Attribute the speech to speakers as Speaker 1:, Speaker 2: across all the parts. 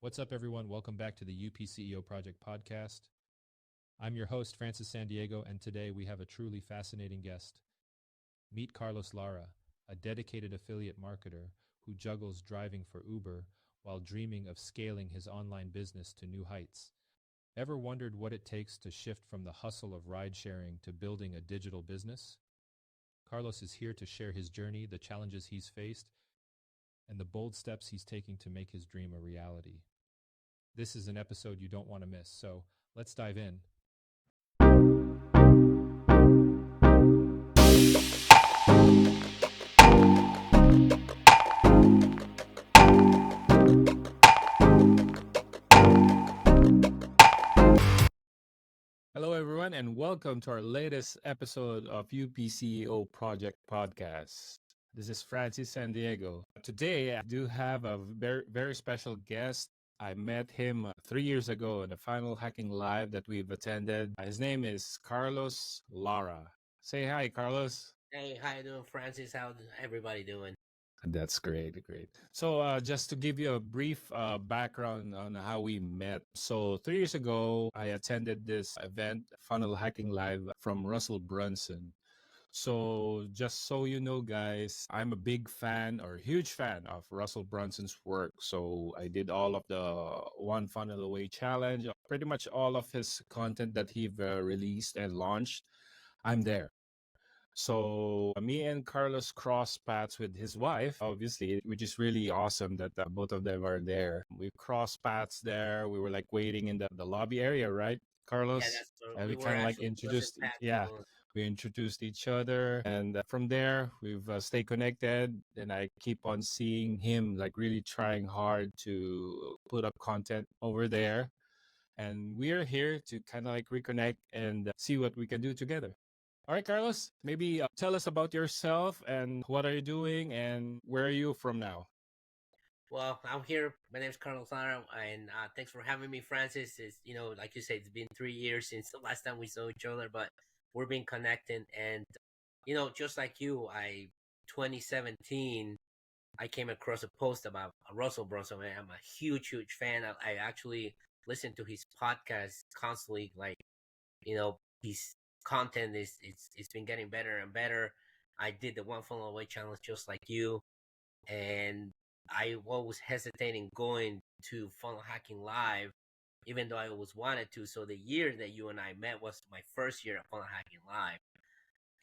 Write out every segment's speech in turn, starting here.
Speaker 1: What's up, everyone? Welcome back to the UPCEO Project podcast. I'm your host, Francis San Diego, and today we have a truly fascinating guest. Meet Carlos Lara, a dedicated affiliate marketer who juggles driving for Uber while dreaming of scaling his online business to new heights. Ever wondered what it takes to shift from the hustle of ride sharing to building a digital business? Carlos is here to share his journey, the challenges he's faced, and the bold steps he's taking to make his dream a reality. This is an episode you don't want to miss, so let's dive in. Hello, everyone, and welcome to our latest episode of UPCEO Project Podcast. This is Francis San Diego. Today, I do have a very special guest. I met him 3 years ago in the final hacking live that we've attended. His name is Carlos Lara. Say hi, Carlos.
Speaker 2: Hey, how you doing, Francis? How everybody doing?
Speaker 1: That's great, great. So, just to give you a brief background on how we met. So, 3 years ago, I attended this event, Funnel Hacking Live, from Russell Brunson. So, just so you know, guys, I'm a big fan or huge fan of Russell Brunson's work. So, I did all of the One Funnel Away challenge, pretty much all of his content that he released and launched. I'm there. So me and Carlos crossed paths with his wife, obviously, which is really awesome that both of them are there. We crossed paths there. We were like waiting in the lobby area, right,
Speaker 2: Yeah,
Speaker 1: Carlos?
Speaker 2: that's what
Speaker 1: And
Speaker 2: we
Speaker 1: we
Speaker 2: were
Speaker 1: kind of like
Speaker 2: actually closest
Speaker 1: introduced,
Speaker 2: path
Speaker 1: yeah,
Speaker 2: to.
Speaker 1: we introduced each other. And from there, we've stayed connected. And I keep on seeing him like really trying hard to put up content over there. And we're here to kind of like reconnect and see what we can do together. All right, Carlos, maybe tell us about yourself and what are you doing and where are you from now?
Speaker 2: Well, I'm here. My name's Carlos Lara, and thanks for having me, Francis. It's like you said, it's been 3 years since the last time we saw each other, but we've been connecting. And just like you, 2017, I came across a post about Russell Brunson. And I'm a huge fan. I actually listen to his podcast constantly. Like his content is it's been getting better and better. I did the one funnel away challenge just like you, and I was hesitating going to funnel hacking live, even though I always wanted to. So the year that you and I met was my first year at funnel hacking live,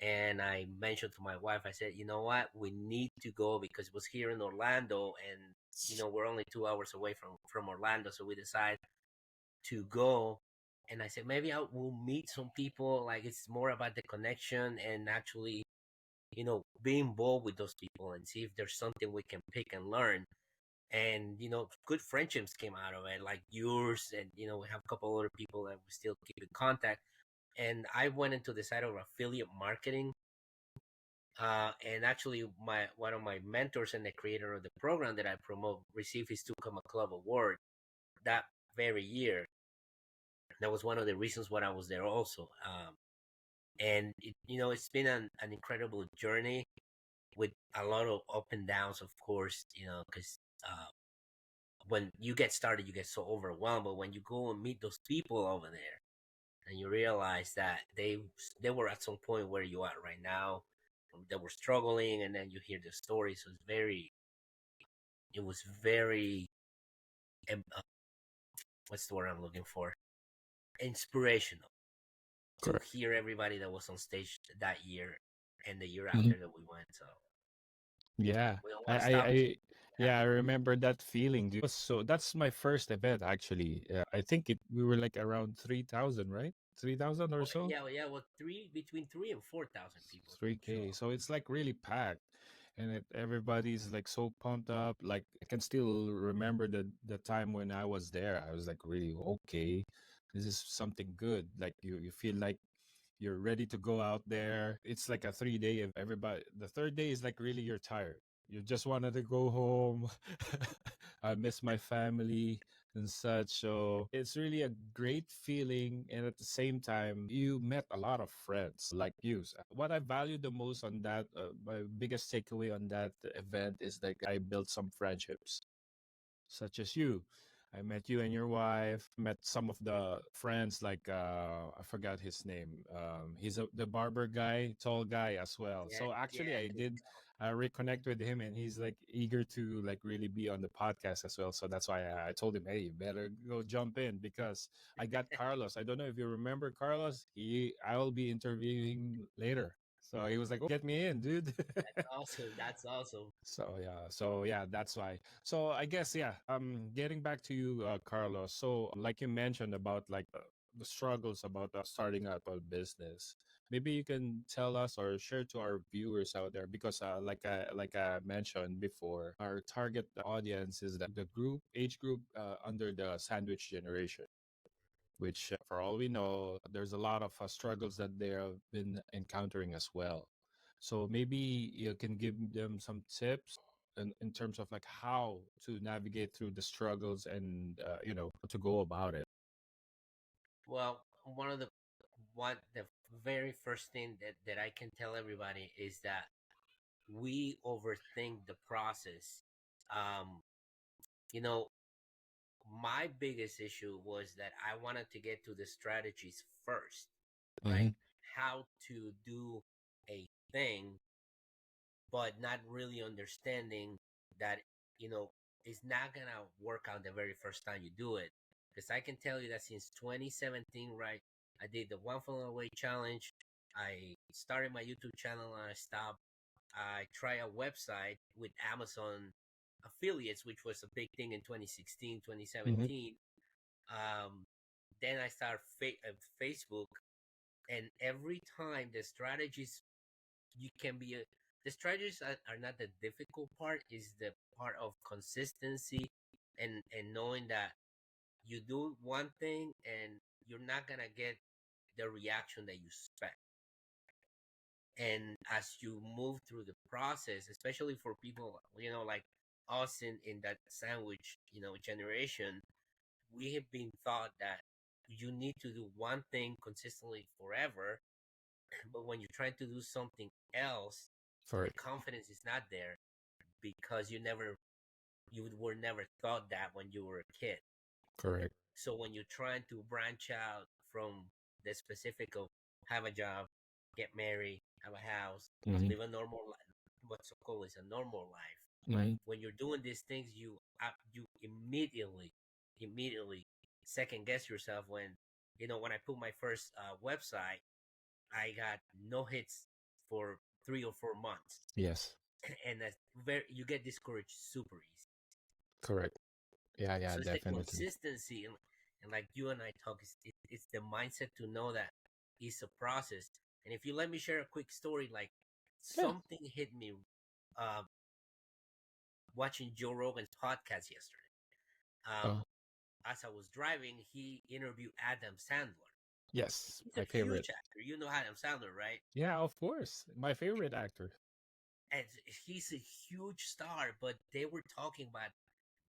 Speaker 2: and I mentioned to my wife, I said, you know what, we need to go because it was here in Orlando, and we're only 2 hours away from Orlando, so we decided to go. And I said maybe I will meet some people. Like it's more about the connection and actually, be involved with those people and see if there's something we can pick and learn. And good friendships came out of it, like yours, and we have a couple other people that we still keep in contact. And I went into the side of affiliate marketing. And actually, my one of my mentors and the creator of the program that I promote received his Two Comma Club award that very year. That was one of the reasons why I was there also. And it's been an incredible journey with a lot of up and downs, of course, because when you get started, you get so overwhelmed. But when you go and meet those people over there, and you realize that they were at some point where you are right now, they were struggling, and then you hear the stories. So it was very, uh, what's the word I'm looking for? Inspirational to
Speaker 1: Correct.
Speaker 2: hear everybody that was on stage that year and the year
Speaker 1: Mhm.
Speaker 2: after that we went. So
Speaker 1: Yeah,
Speaker 2: we don't
Speaker 1: I,
Speaker 2: want to
Speaker 1: I,
Speaker 2: stop.
Speaker 1: I,
Speaker 2: Yeah.
Speaker 1: yeah, I remember that feeling. So that's my first event actually. I think we were like around 3,000, right? 3,000 or
Speaker 2: Okay.
Speaker 1: so.
Speaker 2: Yeah. Well, yeah. Well, between 3 and 4,000 people show
Speaker 1: 3K.
Speaker 2: up.
Speaker 1: So it's like really packed. And everybody's like so pumped up. Like I can still remember the time when I was there. I was like really okay. This is something good. Like you feel like you're ready to go out there. It's like a 3 day of everybody. The third day is like really you're tired. You just wanted to go home. I miss my family and such. So it's really a great feeling. And at the same time, you met a lot of friends like you. What I value the most on that, my biggest takeaway on that event is like I built some friendships, such as you. I met you and your wife. Met some of the friends, like I forgot his name. He's the barber guy, tall guy as well.
Speaker 2: Yeah,
Speaker 1: So actually,
Speaker 2: yeah,
Speaker 1: I did reconnect with him, and he's like eager to like really be on the podcast as well. So that's why I told him, hey, you better go jump in because I got Carlos. I don't know if you remember Carlos. I will be interviewing later. So he was like, "Oh, get me in, dude."
Speaker 2: that's awesome. That's awesome.
Speaker 1: So yeah, that's why. So I guess yeah. Getting back to you, Carlos. So like you mentioned about like the struggles about starting up a business. Maybe you can tell us or share to our viewers out there because like I mentioned before, our target audience is the group age group under the sandwich generation, which for all we know, there's a lot of struggles that they have been encountering as well. So maybe you can give them some tips in terms of like how to navigate through the struggles and to go about it.
Speaker 2: Well, the very first thing that I can tell everybody is that we overthink the process. Um, you know, my biggest issue was that I wanted to get to the strategies first,
Speaker 1: Mm-hmm.
Speaker 2: like how to do a thing, but not really understanding that, you know, it's not gonna work out the very first time you do it. Because I can tell you that since 2017, right, I did the One Funnel Away challenge. I started my YouTube channel and I stopped. I tried a website with Amazon affiliates, which was a big thing in 2016,
Speaker 1: Mm-hmm.
Speaker 2: 2017. Um, then I started Facebook, and every time the strategies you can be a, the strategies are not the difficult part, is the part of consistency and knowing that you do one thing and you're not gonna get the reaction that you expect. And as you move through the process, especially for people, like us in that sandwich, generation, we have been taught that you need to do one thing consistently forever. But when you're trying to do something else, the
Speaker 1: Correct.
Speaker 2: confidence is not there because you were never taught that when you were a kid.
Speaker 1: Correct.
Speaker 2: So when you're trying to branch out from the specific of have a job, get married, have a house,
Speaker 1: Mm-hmm.
Speaker 2: live a normal life, what's so called is a normal life.
Speaker 1: Right.
Speaker 2: When you're doing these things, you immediately second guess yourself. When I put my first website, I got no hits for 3 or 4 months,
Speaker 1: Yes.
Speaker 2: and that's very you get discouraged super easy.
Speaker 1: Correct. Yeah. Yeah.
Speaker 2: So it's the
Speaker 1: Definitely.
Speaker 2: consistency, and like you and I talk, it's the mindset to know that it's a process. And if you let me share a quick story, like
Speaker 1: Yeah.
Speaker 2: something hit me uh, watching Joe Rogan's podcast yesterday.
Speaker 1: Uh,
Speaker 2: As I was driving, he interviewed Adam Sandler.
Speaker 1: yes.
Speaker 2: He's a
Speaker 1: My favorite.
Speaker 2: huge actor. You know Adam Sandler, right?
Speaker 1: Yeah. Of course. My favorite actor.
Speaker 2: And he's a huge star. But they were talking about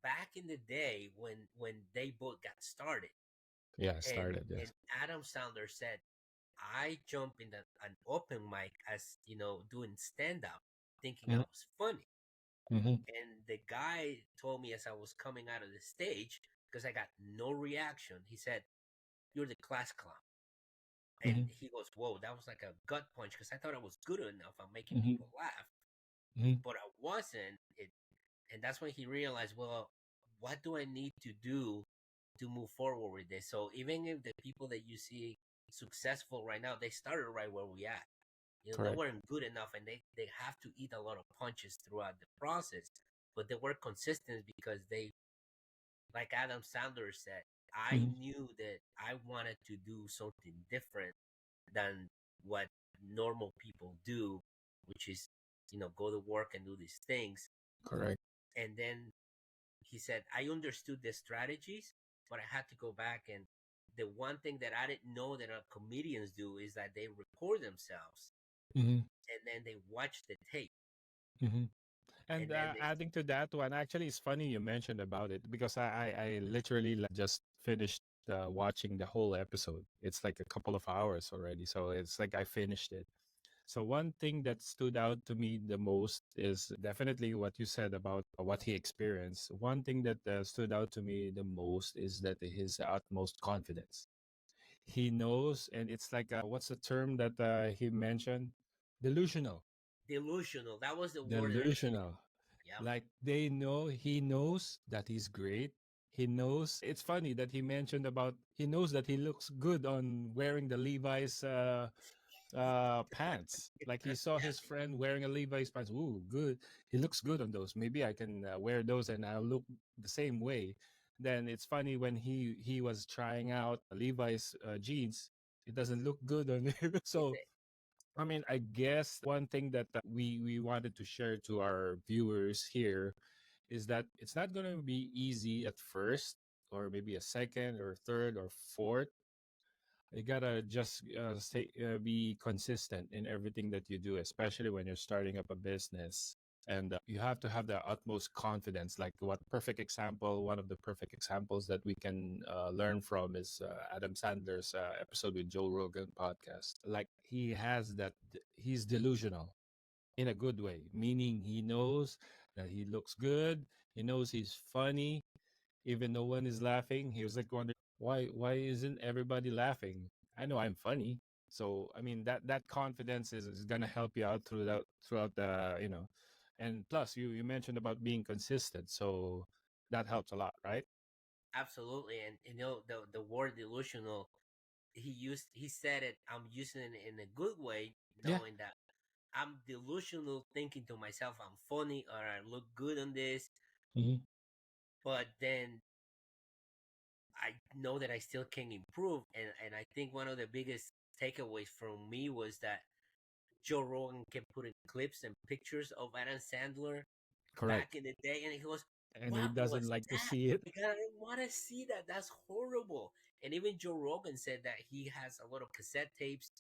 Speaker 2: back in the day when they both got started.
Speaker 1: Yeah.
Speaker 2: and
Speaker 1: Started. Yes.
Speaker 2: and Adam Sandler said, I jumped in an open mic as doing stand up, thinking I was funny.
Speaker 1: Mm-hmm.
Speaker 2: And the guy told me as I was coming out of the stage, because I got no reaction, he said, "You're the class clown." And
Speaker 1: Mm-hmm.
Speaker 2: he goes, "Whoa, that was like a gut punch," because I thought I was good enough at making
Speaker 1: Mm-hmm.
Speaker 2: people laugh,
Speaker 1: Mm-hmm.
Speaker 2: but I wasn't. And that's when he realized, well, what do I need to do to move forward with this? So even if the people that you see successful right now, they started right where we at. They
Speaker 1: Correct.
Speaker 2: weren't good enough, and they have to eat a lot of punches throughout the process. But they were consistent because they, like Adam Sandler said, I
Speaker 1: Mm-hmm.
Speaker 2: knew that I wanted to do something different than what normal people do, which is, go to work and do these things.
Speaker 1: Correct.
Speaker 2: And then he said, I understood the strategies, but I had to go back. And the one thing that I didn't know that comedians do is that they record themselves
Speaker 1: Mm-hmm.
Speaker 2: and then they watch the tape.
Speaker 1: Mm-hmm. And
Speaker 2: And then
Speaker 1: adding to that one, actually, it's funny you mentioned about it because I literally like, just finished watching the whole episode. It's like a couple of hours already, so it's like I finished it. So one thing that stood out to me the most is definitely what you said about what he experienced. One thing that stood out to me the most is that his utmost confidence. He knows, and it's like what's the term that he mentioned? Delusional.
Speaker 2: Delusional. That was the word that I was looking
Speaker 1: Delusional.
Speaker 2: for. Yeah.
Speaker 1: Like they know, he knows that he's great. He knows. It's funny that he mentioned about he knows that he looks good on wearing the Levi's pants. Like he saw
Speaker 2: Yeah.
Speaker 1: his friend wearing a Levi's pants. Ooh, good. He looks good on those. Maybe I can wear those and I'll look the same way. Then it's funny when he was trying out Levi's jeans. It doesn't look good on him. So I mean, I guess one thing that we wanted to share to our viewers here is that it's not going to be easy at first, or maybe a second, or third, or fourth. You gotta just be consistent in everything that you do, especially when you're starting up a business. And you have to have the utmost confidence. Like what perfect example, one of the perfect examples that we can learn from is Adam Sandler's episode with Joe Rogan podcast. Like he has that, he's delusional in a good way, meaning he knows that he looks good, he knows he's funny, even no one is laughing. He was like wondering why isn't everybody laughing? I know I'm funny. So I mean that confidence is gonna help you out throughout the and plus you mentioned about being consistent. So that helps a lot, right?
Speaker 2: Absolutely. And the word delusional, he said it, I'm using it in a good way,
Speaker 1: Yeah.
Speaker 2: knowing that I'm delusional, thinking to myself I'm funny or I look good on this,
Speaker 1: Hmm.
Speaker 2: but then I know that I still can improve. And I think one of the biggest takeaways from me was that Joe Rogan kept putting clips and pictures of Adam Sandler
Speaker 1: Correct.
Speaker 2: back in the day, and he goes,
Speaker 1: And he
Speaker 2: "What
Speaker 1: doesn't
Speaker 2: was
Speaker 1: like to
Speaker 2: that?
Speaker 1: see it.
Speaker 2: Because I didn't want to see that. That's horrible." And even Joe Rogan said that he has a lot of cassette tapes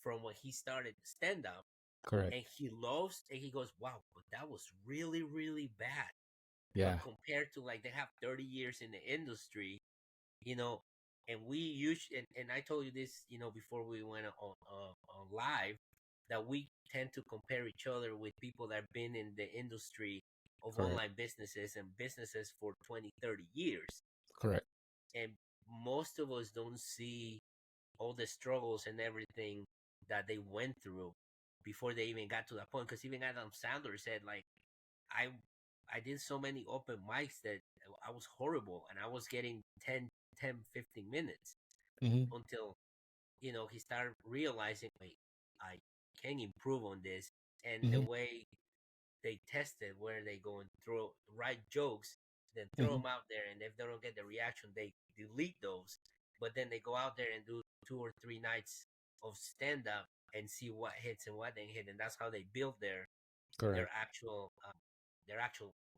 Speaker 2: from when he started stand up,
Speaker 1: Correct.
Speaker 2: and he loves, and he goes, "Wow, but that was really, really bad."
Speaker 1: Yeah.
Speaker 2: But compared to like they have 30 years in the industry, you know, and we usually, and I told you this, before we went on live, that we tend to compare each other with people that have been in the industry of
Speaker 1: Correct.
Speaker 2: online businesses and businesses for 20, 30 years.
Speaker 1: Correct.
Speaker 2: And most of us don't see all the struggles and everything that they went through before they even got to that point. Because even Adam Sandler said, like, I I did so many open mics that I was horrible and I was getting 10, 10, 15 minutes
Speaker 1: Hmm.
Speaker 2: until he started realizing, wait, I can improve on this. And the
Speaker 1: Hmm.
Speaker 2: way they tested where they go and throw write jokes, then throw
Speaker 1: Hmm.
Speaker 2: them out there, and if they don't get the reaction they delete those, but then they go out there and do 2 or 3 nights of stand up and see what hits and what didn't hit, and that's how they build their
Speaker 1: Correct.
Speaker 2: actual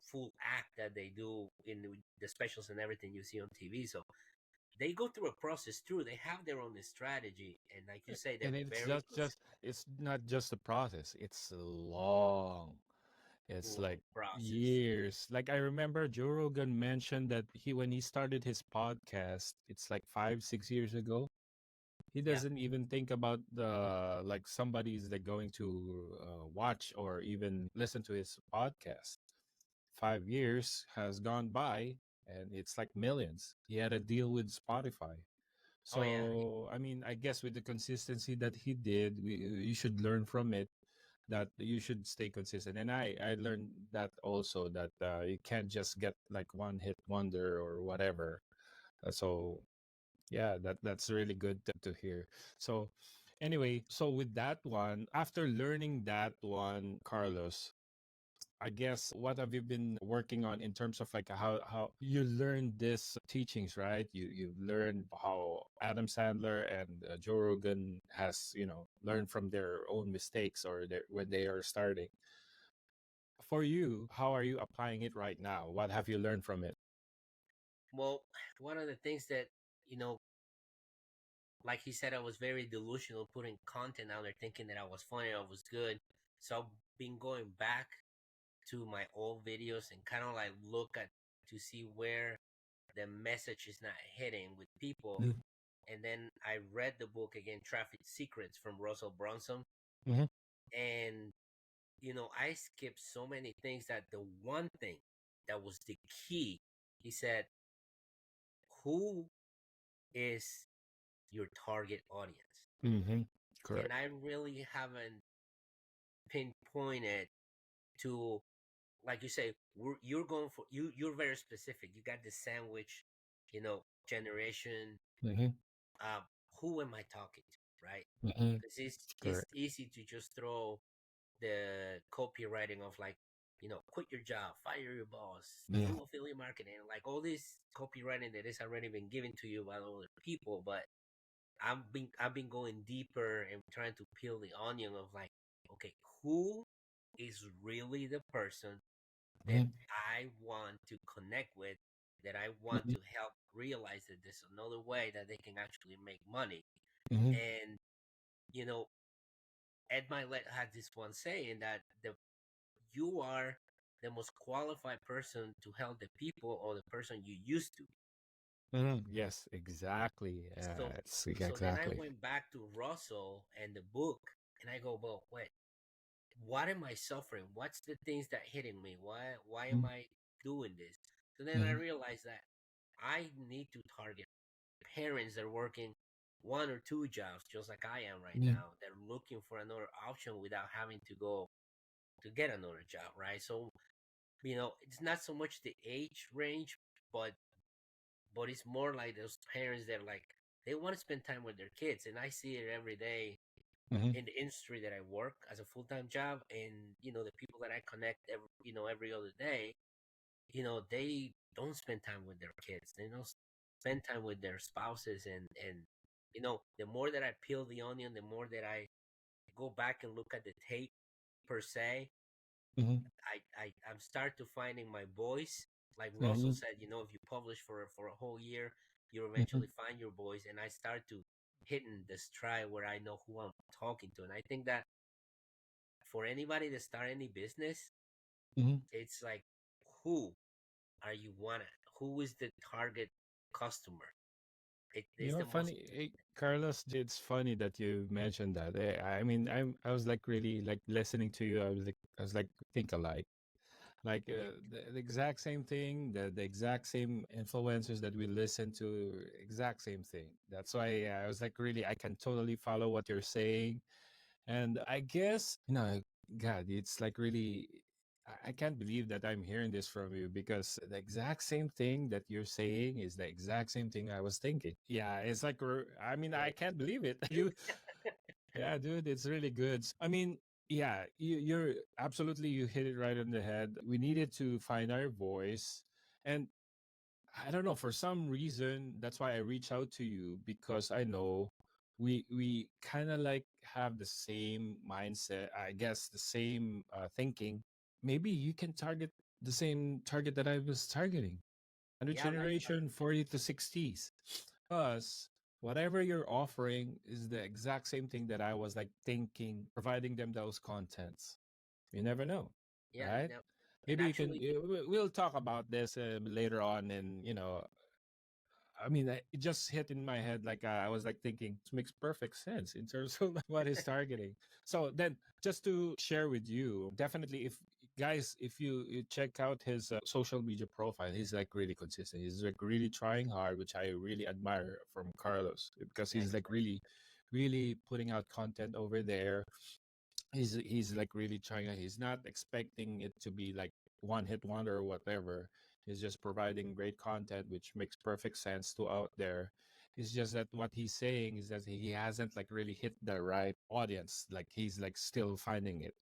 Speaker 2: full act that they do in the specials and everything you see on TV. So they go through a process too. They have their own strategy, and like you say, they're
Speaker 1: And it's
Speaker 2: very
Speaker 1: just it's not just a process, it's long. It's
Speaker 2: long
Speaker 1: like
Speaker 2: process.
Speaker 1: years. Like I remember Joe Rogan mentioned that when he started his podcast, it's like 5, 6 years ago. He
Speaker 2: Yeah.
Speaker 1: doesn't even think about the like somebody's like going to watch or even listen to his podcast. 5 years has gone by, and it's like millions. He had a deal with Spotify.
Speaker 2: Oh yeah.
Speaker 1: So I mean, I guess with the consistency that he did, you should learn from it, that you should stay consistent. And I learned that also, that you can't just get like one hit wonder or whatever. So yeah, that's really good to hear. So anyway, so with that one, after learning that one, Carlos, I guess what have you been working on in terms of like how you learned this teachings, right? You learned how Adam Sandler and Joe Rogan has learned from their own mistakes, or when they are starting. For you, how are you applying it right now? What have you learned from it?
Speaker 2: Well, one of the things that you know, like he said, I was very delusional putting content out there, thinking that I was funny, I was good. So I've been going back to my old videos and kind of like look at to see where the message is not hitting with people. And then I read the book again, Traffic Secrets from Russell Brunson,
Speaker 1: Mm-hmm.
Speaker 2: And I skipped so many things that the one thing that was the key, he said, who is your target audience?
Speaker 1: Mm-hmm.
Speaker 2: And
Speaker 1: Correct.
Speaker 2: I really haven't pinpointed to, like you say, you're going for you're very specific. You got the sandwich, generation.
Speaker 1: Mm-hmm.
Speaker 2: um who am I talking to, right?
Speaker 1: Mm-hmm.
Speaker 2: Because it's
Speaker 1: Correct.
Speaker 2: easy to just throw the copywriting of, like, quit your job, fire your boss,
Speaker 1: Yeah.
Speaker 2: do affiliate marketing, like all this copywriting that is already been given to you by other people. But I've been going deeper and trying to peel the onion of, like, okay, who is really the person that
Speaker 1: Mm-hmm.
Speaker 2: I want to connect with, that I want
Speaker 1: Mm-hmm.
Speaker 2: to help realize that there's another way that they can actually make money.
Speaker 1: Mm-hmm.
Speaker 2: And you know, Ed Milet had this one saying that you are the most qualified person to help the people, or the person you used to.
Speaker 1: Mm-hmm. Yes, exactly.
Speaker 2: So
Speaker 1: It's
Speaker 2: so then I
Speaker 1: exactly.
Speaker 2: went back to Russell and the book, and I go, well, wait, what am I suffering? What's the things that hitting me? Why am I doing this? So then I
Speaker 1: Mm-hmm.
Speaker 2: realized that I need to target parents that are working one or two jobs, just like I am right
Speaker 1: Mm-hmm.
Speaker 2: now. They're looking for another option without having to go to get another job, right? So it's not so much the age range, but it's more like those parents that, like, they want to spend time with their kids, and I see it every day
Speaker 1: Mm-hmm.
Speaker 2: in the industry that I work as a full time job, and the people that I connect every other day, they don't spend time with their kids. They don't spend time with their spouses, and the more that I peel the onion, the more that I go back and look at the tape per se.
Speaker 1: Mm-hmm.
Speaker 2: I'm start to finding my voice. Like Russell
Speaker 1: Mm-hmm.
Speaker 2: said, if you publish for a whole year, you
Speaker 1: Mm-hmm.
Speaker 2: eventually find your voice. And I start to hitting the stride where I know who I'm talking to. And I think that for anybody to start any business,
Speaker 1: Mm-hmm.
Speaker 2: it's like, who are you wanted? Who is the target customer? It
Speaker 1: You
Speaker 2: is
Speaker 1: know,
Speaker 2: the most.
Speaker 1: funny, Carlos. It's funny that you mentioned that. I mean, I was like really like listening to you. I was like think alike. Like
Speaker 2: Yeah,
Speaker 1: the exact same thing, the exact same influencers that we listen to, exact same thing. That's why I was like, really, I can totally follow what you're saying. And I guess, God, it's like really, I can't believe that I'm hearing this from you because the exact same thing that you're saying is the exact same thing I was thinking. Yeah, it's like, I mean, I
Speaker 2: yeah,
Speaker 1: can't believe it. Yeah, dude, it's really good. I mean, yeah, you're absolutely, you hit it right on the head. We needed to find our voice. And I don't know, for some reason, that's why I reach out to you because I know we kind of like have the same mindset, I guess the same thinking. Maybe you can target the same target that I was targeting. Under
Speaker 2: yeah. Like,
Speaker 1: generation 40 to 60s. Because whatever you're offering is the exact same thing that I was like thinking, providing them those contents. You never know,
Speaker 2: yeah,
Speaker 1: right?
Speaker 2: and
Speaker 1: Maybe you can,
Speaker 2: actually,
Speaker 1: we'll talk about this later on. And, I mean, it just hit in my head. Like, I was like thinking, this makes perfect sense in terms of what he's targeting. So then, just to share with you, definitely, if guys, if you check out his social media profile, he's like really consistent. He's like really trying hard, which I really admire from Carlos because he's
Speaker 2: thanks,
Speaker 1: like
Speaker 2: man.
Speaker 1: really, really putting out content over there. He's like really trying. He's not expecting it to be like one hit wonder or whatever. He's just providing great content, which makes perfect sense to out there. It's just that what he's saying is that he hasn't like really hit the right audience. Like he's like still finding it.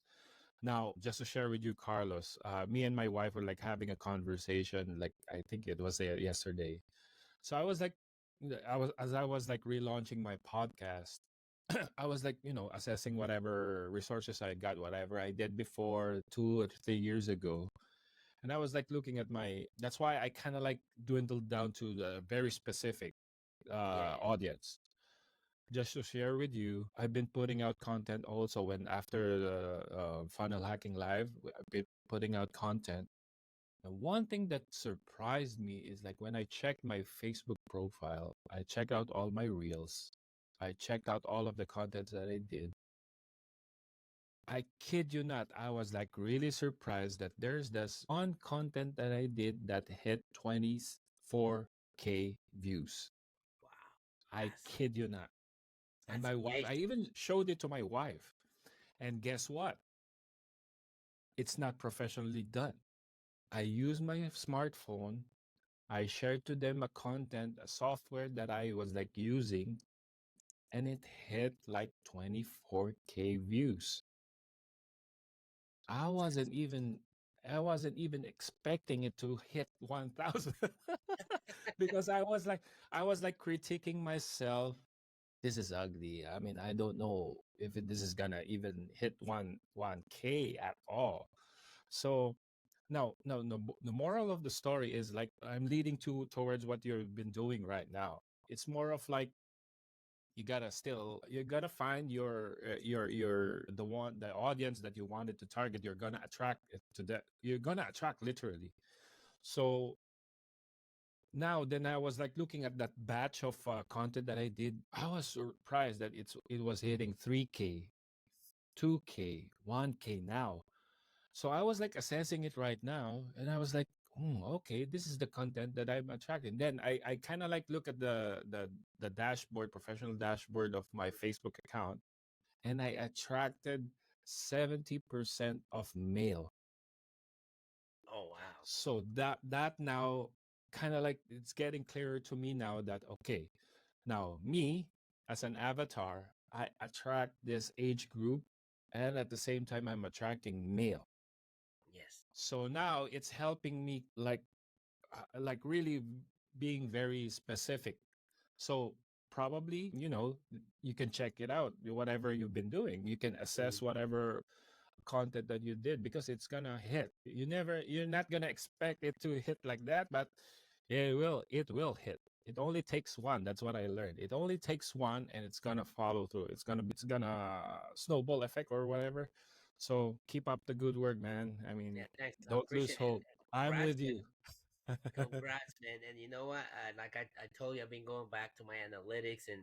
Speaker 1: Now, just to share with you, Carlos, me and my wife were like having a conversation. Like I think it was yesterday. So I was like, as I was like relaunching my podcast. I was like, assessing whatever resources I got, whatever I did before 2 or 3 years ago. And I was like looking at that's why I kind of like dwindled down to the very specific
Speaker 2: Yeah, yeah,
Speaker 1: audience. Just to share with you, I've been putting out content also when after the funnel hacking live, I've been putting out content. And one thing that surprised me is like when I checked my Facebook profile, I checked out all my reels, I checked out all of the content that I did. I kid you not, I was like really surprised that there's this one content that I did that hit 24K views.
Speaker 2: Wow,
Speaker 1: I kid you not. And
Speaker 2: that's
Speaker 1: my wife, I
Speaker 2: amazing.
Speaker 1: even showed it to my wife. And guess what? It's not professionally done. I use my smartphone. I shared to them a content, a software that I was like using, and it hit like 24K views. I wasn't even I wasn't even expecting it to hit 1,000 because I was like critiquing myself. This is ugly. I mean, I don't know if this is gonna even hit 1K at all. So no, no, no. The moral of the story is like I'm leading to towards what you've been doing right now. It's more of like you gotta find your the audience that you wanted to target. You're gonna attract it to that. You're gonna attract literally. So now then I was like looking at that batch of content that I did. I was surprised that it was hitting 3K, 2K, 1K now. So I was like assessing it right now, and I was like, okay, this is the content that I'm attracting. Then I kind of like look at the dashboard, professional dashboard of my Facebook account, and I attracted 70% of male.
Speaker 2: Oh wow.
Speaker 1: So that now kind of like it's getting clearer to me now that okay, now me as an avatar, I attract this age group, and at the same time I'm attracting male.
Speaker 2: Yes.
Speaker 1: So now it's helping me like really being very specific. So probably, you can check it out, whatever you've been doing. You can
Speaker 2: Mhm.
Speaker 1: assess whatever content that you did because it's gonna hit. You're not gonna expect it to hit like that, but it will hit. It only takes one. That's what I learned. It only takes one and it's gonna follow through. It's gonna snowball effect or whatever. So keep up the good work, man. I mean,
Speaker 2: Yeah, thanks. I
Speaker 1: don't lose
Speaker 2: appreciate it.
Speaker 1: hope.
Speaker 2: And
Speaker 1: I'm
Speaker 2: congrats,
Speaker 1: with
Speaker 2: man.
Speaker 1: you.
Speaker 2: Congrats, man. And you know what? Like I told you, I've been going back to my analytics and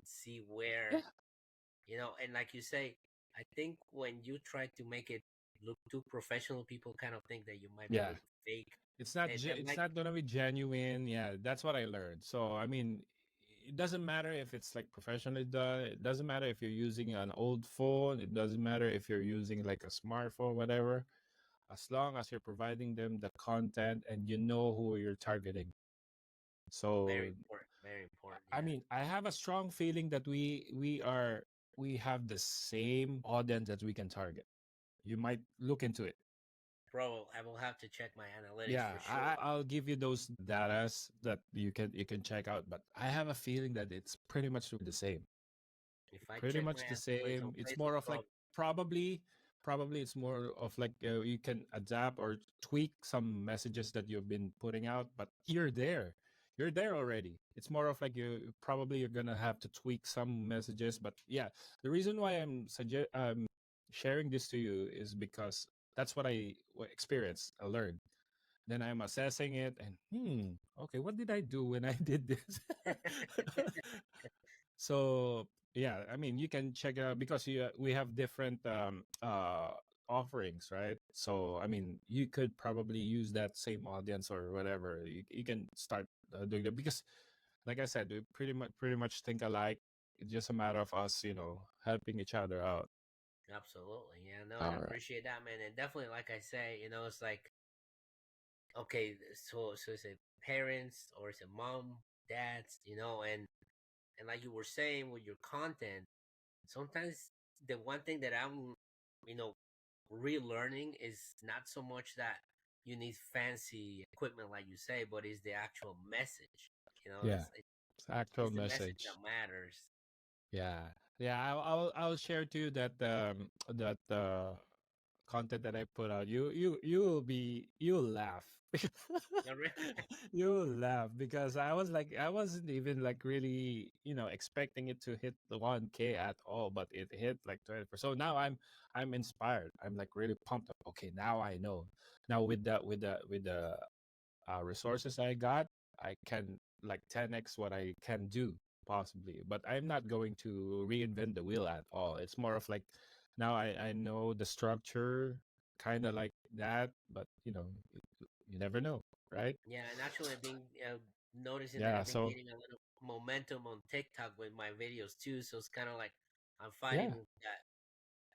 Speaker 2: see
Speaker 1: Yeah,
Speaker 2: where, and like you say, I think when you try to make it look too professional, people kind of think that you might be
Speaker 1: yeah.
Speaker 2: doing fake. And
Speaker 1: It's
Speaker 2: like,
Speaker 1: not gonna be genuine. Yeah, that's what I learned. So I mean, it doesn't matter if it's like professionally done. It doesn't matter if you're using an old phone. It doesn't matter if you're using like a smartphone, whatever. As long as you're providing them the content and you know who you're targeting.
Speaker 2: very
Speaker 1: So
Speaker 2: important, very important.
Speaker 1: I
Speaker 2: Yeah.
Speaker 1: mean, I have a strong feeling that we have the same audience that we can target. You might look into it.
Speaker 2: Bro, I will have to check my analytics
Speaker 1: Yeah,
Speaker 2: for sure.
Speaker 1: I'll give you those datas that you can check out, but I have a feeling that it's pretty much the same.
Speaker 2: If I
Speaker 1: Pretty
Speaker 2: check my
Speaker 1: much the
Speaker 2: analytics on
Speaker 1: same. It's
Speaker 2: Facebook,
Speaker 1: more of like
Speaker 2: bro,
Speaker 1: probably probably it's more of like you can adapt or tweak some messages that you've been putting out, but you're there. You're there already. It's more of like you're gonna have to tweak some messages, but yeah, the reason why I'm sharing this to you is because that's what I experienced, I learned. Then I'm assessing it and okay, what did I do when I did this? So yeah, I mean you can check it out because we have different offerings, right? So I mean you could probably use that same audience or whatever. You can start doing that because like I said, we pretty much think alike. It's just a matter of us, helping each other out.
Speaker 2: absolutely. Yeah, no, and I
Speaker 1: All right.
Speaker 2: appreciate that, man. And definitely, like I say, it's like, okay, so it's a parents or it's a mom, dads, and like you were saying with your content, sometimes the one thing that I'm, you know, relearning is not so much that you need fancy equipment like you say, but it's the actual message.
Speaker 1: Yeah,
Speaker 2: That's
Speaker 1: it's actual
Speaker 2: it's the message
Speaker 1: message.
Speaker 2: that matters.
Speaker 1: Yeah, yeah. I'll share to you that content that I put out. You'll laugh.
Speaker 2: Yeah, really.
Speaker 1: You'll laugh because I wasn't even like really expecting it to hit the 1K at all, but it hit like 20%. So now I'm inspired. I'm like really pumped up. Okay, now I know. Now with the resources I got, I can like 10x what I can do possibly. But I'm not going to reinvent the wheel at all. It's more of like Now I know the structure kind of like that, but you never know, right?
Speaker 2: Yeah, and actually, I've been noticing that
Speaker 1: Yeah.
Speaker 2: I've been
Speaker 1: So
Speaker 2: getting a little momentum on TikTok with my videos too. So it's kind of like I'm
Speaker 1: yeah.
Speaker 2: finding that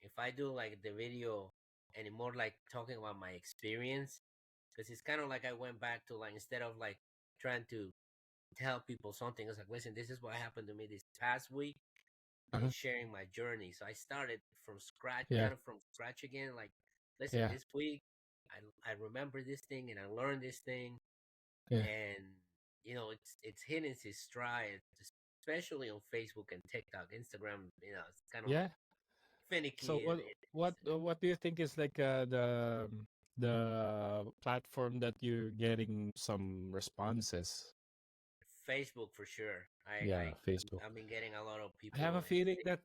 Speaker 2: if I do like the video and more like talking about my experience, because it's kind of like I went back to like instead of like trying to tell people something, it's like, listen, this is what happened to me this past week, and
Speaker 1: Uh-huh.
Speaker 2: sharing my journey. So I started from scratch,
Speaker 1: Yeah.
Speaker 2: kind of from scratch again. Like, listen,
Speaker 1: Yeah.
Speaker 2: this week I remember this thing and I learned this thing,
Speaker 1: Yeah.
Speaker 2: and it's hitting its stride, especially on Facebook and TikTok, Instagram. It's kind of
Speaker 1: Yeah.
Speaker 2: like
Speaker 1: So
Speaker 2: finicky, and
Speaker 1: what what do you think is like the platform that you're getting some responses?
Speaker 2: Facebook for sure.
Speaker 1: Yeah, Facebook.
Speaker 2: I've been getting a lot of
Speaker 1: I have
Speaker 2: people
Speaker 1: a feeling that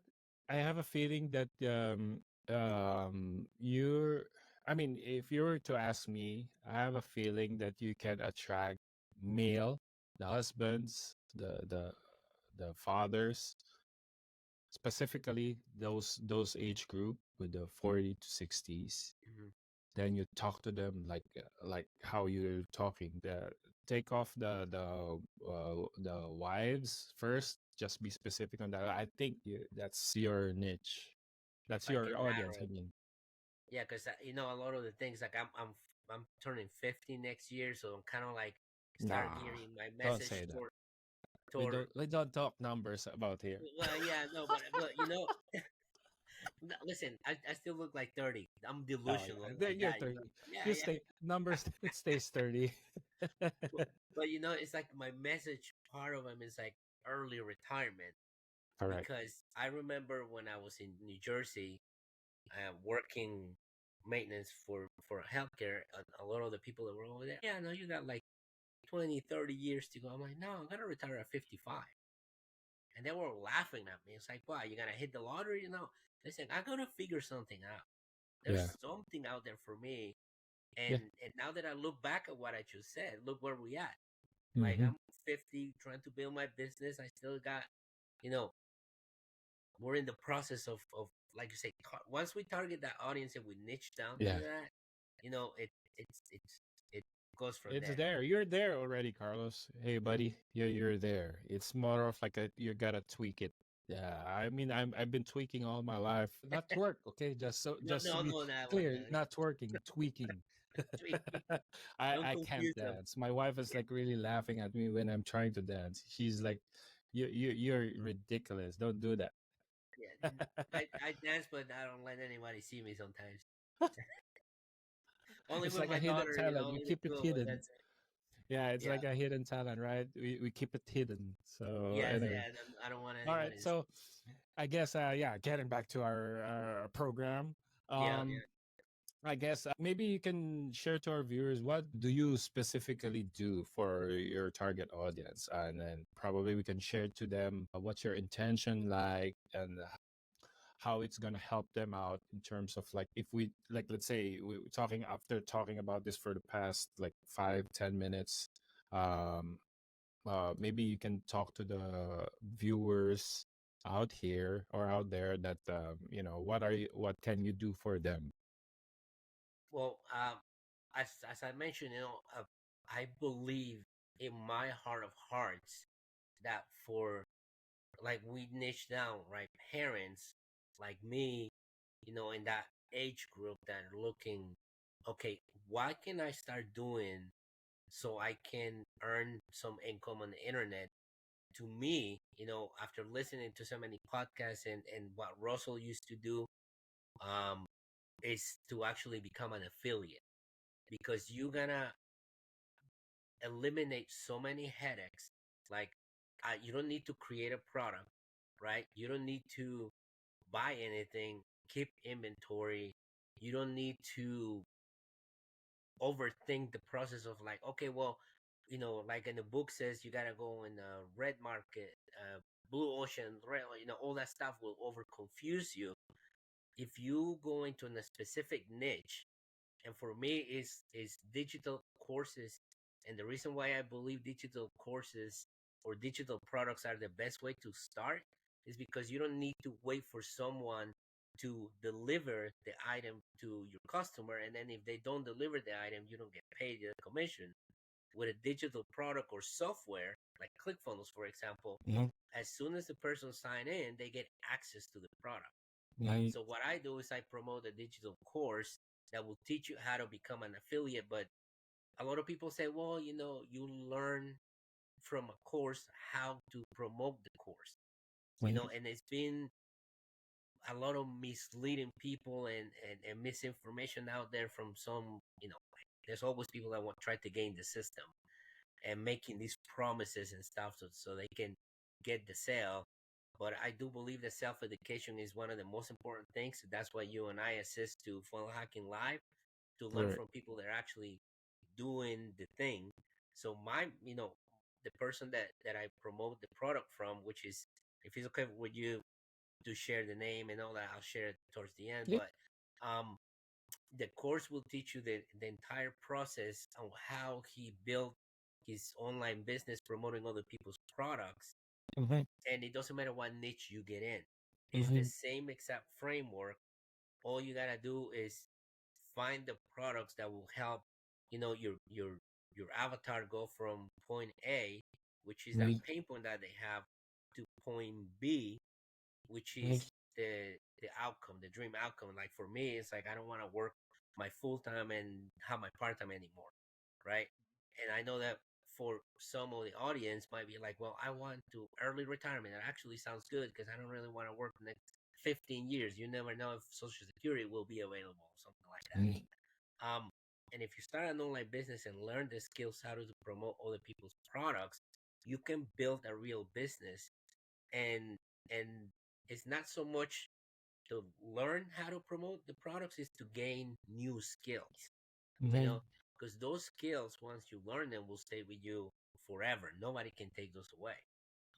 Speaker 1: I have a feeling that you're I mean, if you were to ask me, I have a feeling that you can attract male, the husbands, the fathers, specifically those age group with the 40 to 60s.
Speaker 2: Mhm.
Speaker 1: Then you talk to them like how you're talking. Take off the wives first. Just be specific on that. I think that's your niche.
Speaker 2: If
Speaker 1: That's
Speaker 2: I can
Speaker 1: your audience.
Speaker 2: narrow
Speaker 1: I
Speaker 2: it,
Speaker 1: mean,
Speaker 2: yeah, because a lot of the things like I'm turning 50 next year, so I'm kind of like start
Speaker 1: nah,
Speaker 2: gearing my
Speaker 1: don't
Speaker 2: message
Speaker 1: say that.
Speaker 2: toward.
Speaker 1: We don't talk numbers about here.
Speaker 2: Well, yeah, no, but listen, I still look like 30. I'm
Speaker 1: Oh yeah,
Speaker 2: delusional
Speaker 1: there
Speaker 2: like
Speaker 1: you're
Speaker 2: that,
Speaker 1: 30.
Speaker 2: Yeah,
Speaker 1: You
Speaker 2: yeah.
Speaker 1: stay numbers. It stays 30.
Speaker 2: But it's like my message part of them is like early retirement,
Speaker 1: Correct.
Speaker 2: because I remember when I was in New Jersey, working maintenance for healthcare. A lot of the people that were over there, yeah, no, you got like 20, 30 years to go. I'm like, no, I'm gonna retire at 55. And they were laughing at me. It's like, wow, you're gonna hit the lottery? Listen, I gotta figure something out. There's
Speaker 1: Yeah.
Speaker 2: something out there for me.
Speaker 1: Yeah.
Speaker 2: And now that I look back at what I just said, look where we at. Like,
Speaker 1: Hmm.
Speaker 2: I'm 50, trying to build my business. I still got, you know, we're in the process of like you say, once we target that audience and we niche down to
Speaker 1: Yeah.
Speaker 2: that, it goes from
Speaker 1: It's
Speaker 2: there.
Speaker 1: there. You're there already, Carlos. Hey, buddy, you're there. It's more of like you gotta tweak it. Yeah, I mean, I've been tweaking all my life. Not twerk, okay?
Speaker 2: No,
Speaker 1: Just to
Speaker 2: no,
Speaker 1: be
Speaker 2: no, that one.
Speaker 1: clear, not twerking, tweaking.
Speaker 2: Tweaking. Don't
Speaker 1: I can't
Speaker 2: confuse them.
Speaker 1: dance. My wife is like really laughing at me when I'm trying to dance. She's like, you're ridiculous. Don't do that."
Speaker 2: Yeah, I dance, but I don't let anybody see me sometimes. Only
Speaker 1: It's
Speaker 2: with
Speaker 1: like
Speaker 2: my
Speaker 1: a hidden
Speaker 2: daughter,
Speaker 1: talent. We
Speaker 2: only the
Speaker 1: keep it
Speaker 2: two of us.
Speaker 1: hidden.
Speaker 2: That's it.
Speaker 1: Yeah, it's
Speaker 2: Yeah,
Speaker 1: like a hidden talent, right? We keep it hidden. So
Speaker 2: yes,
Speaker 1: anyway.
Speaker 2: yeah. I don't want
Speaker 1: All right.
Speaker 2: anybody to see.
Speaker 1: So I guess yeah, getting back to our program.
Speaker 2: Yeah,
Speaker 1: Um
Speaker 2: yeah.
Speaker 1: I guess maybe you can share to our viewers what do you specifically do for your target audience, and then probably we can share to them what's your intention like, and how it's going to help them out in terms of like if we like let's say we're talking after talking about this for the past like 5-10 minutes. um Maybe you can talk to the viewers out here or out there that what can you do for them?
Speaker 2: Well, as I mentioned, I believe in my heart of hearts that for like we niche down, right? Parents like me, in that age group that are looking, okay, what can I start doing so I can earn some income on the internet? To me, after listening to so many podcasts and what Russell used to do, um, is to actually become an affiliate, because you're gonna eliminate so many headaches. Like, you don't need to create a product, right? You don't need to buy anything, keep inventory. You don't need to overthink the process of like, okay, well, like in the book says, you gotta go in the red market, blue ocean, red, all that stuff will over confuse you if you go into a specific niche. And for me, is digital courses. And the reason why I believe digital courses or digital products are the best way to start is because you don't need to wait for someone to deliver the item to your customer, and then if they don't deliver the item, you don't get paid the commission. With a digital product or software like ClickFunnels, for example,
Speaker 1: Mhm.
Speaker 2: as soon as the person sign in, they get access to the product.
Speaker 1: Right.
Speaker 2: So what I do is I promote a digital course that will teach you how to become an affiliate. But a lot of people say, well, you learn from a course how to promote the course,
Speaker 1: Right.
Speaker 2: and it's been a lot of misleading people and misinformation out there from some, like, there's always people that want try to gain the system and making these promises and stuff so they can get the sale. But I do believe that self education is one of the most important things. That's why you and I assist to Funnel Hacking Live, to learn
Speaker 1: Right.
Speaker 2: from people that are actually doing the thing. So the person that I promote the product from, which is, if it's okay with you to share the name and all that, I'll share it towards the end.
Speaker 1: Yeah.
Speaker 2: But um, the course will teach you the entire process on how he built his online business promoting other people's products.
Speaker 1: Mhm.
Speaker 2: And it doesn't matter what niche you get in, it's the
Speaker 1: Mhm.
Speaker 2: same exact framework. All you gotta do is find the products that will help your avatar go from point A, which is that
Speaker 1: Right.
Speaker 2: pain point that they have, to point B, which
Speaker 1: Right.
Speaker 2: is the outcome, the dream outcome. Like for me, it's like I don't want to work my full time and have my part time anymore, right? And I know that for some of the audience might be like, well, I want to early retirement. That actually sounds good because I don't really want to work the next 15 years. You never know if Social Security will be available, something like that.
Speaker 1: Right.
Speaker 2: And if you start an online business and learn the skills how to promote other people's products, you can build a real business. And and it's not so much to learn how to promote the products, is to gain new skills, you
Speaker 1: Right.
Speaker 2: know because those skills, once you learn them, will stay with you forever. Nobody can take those away.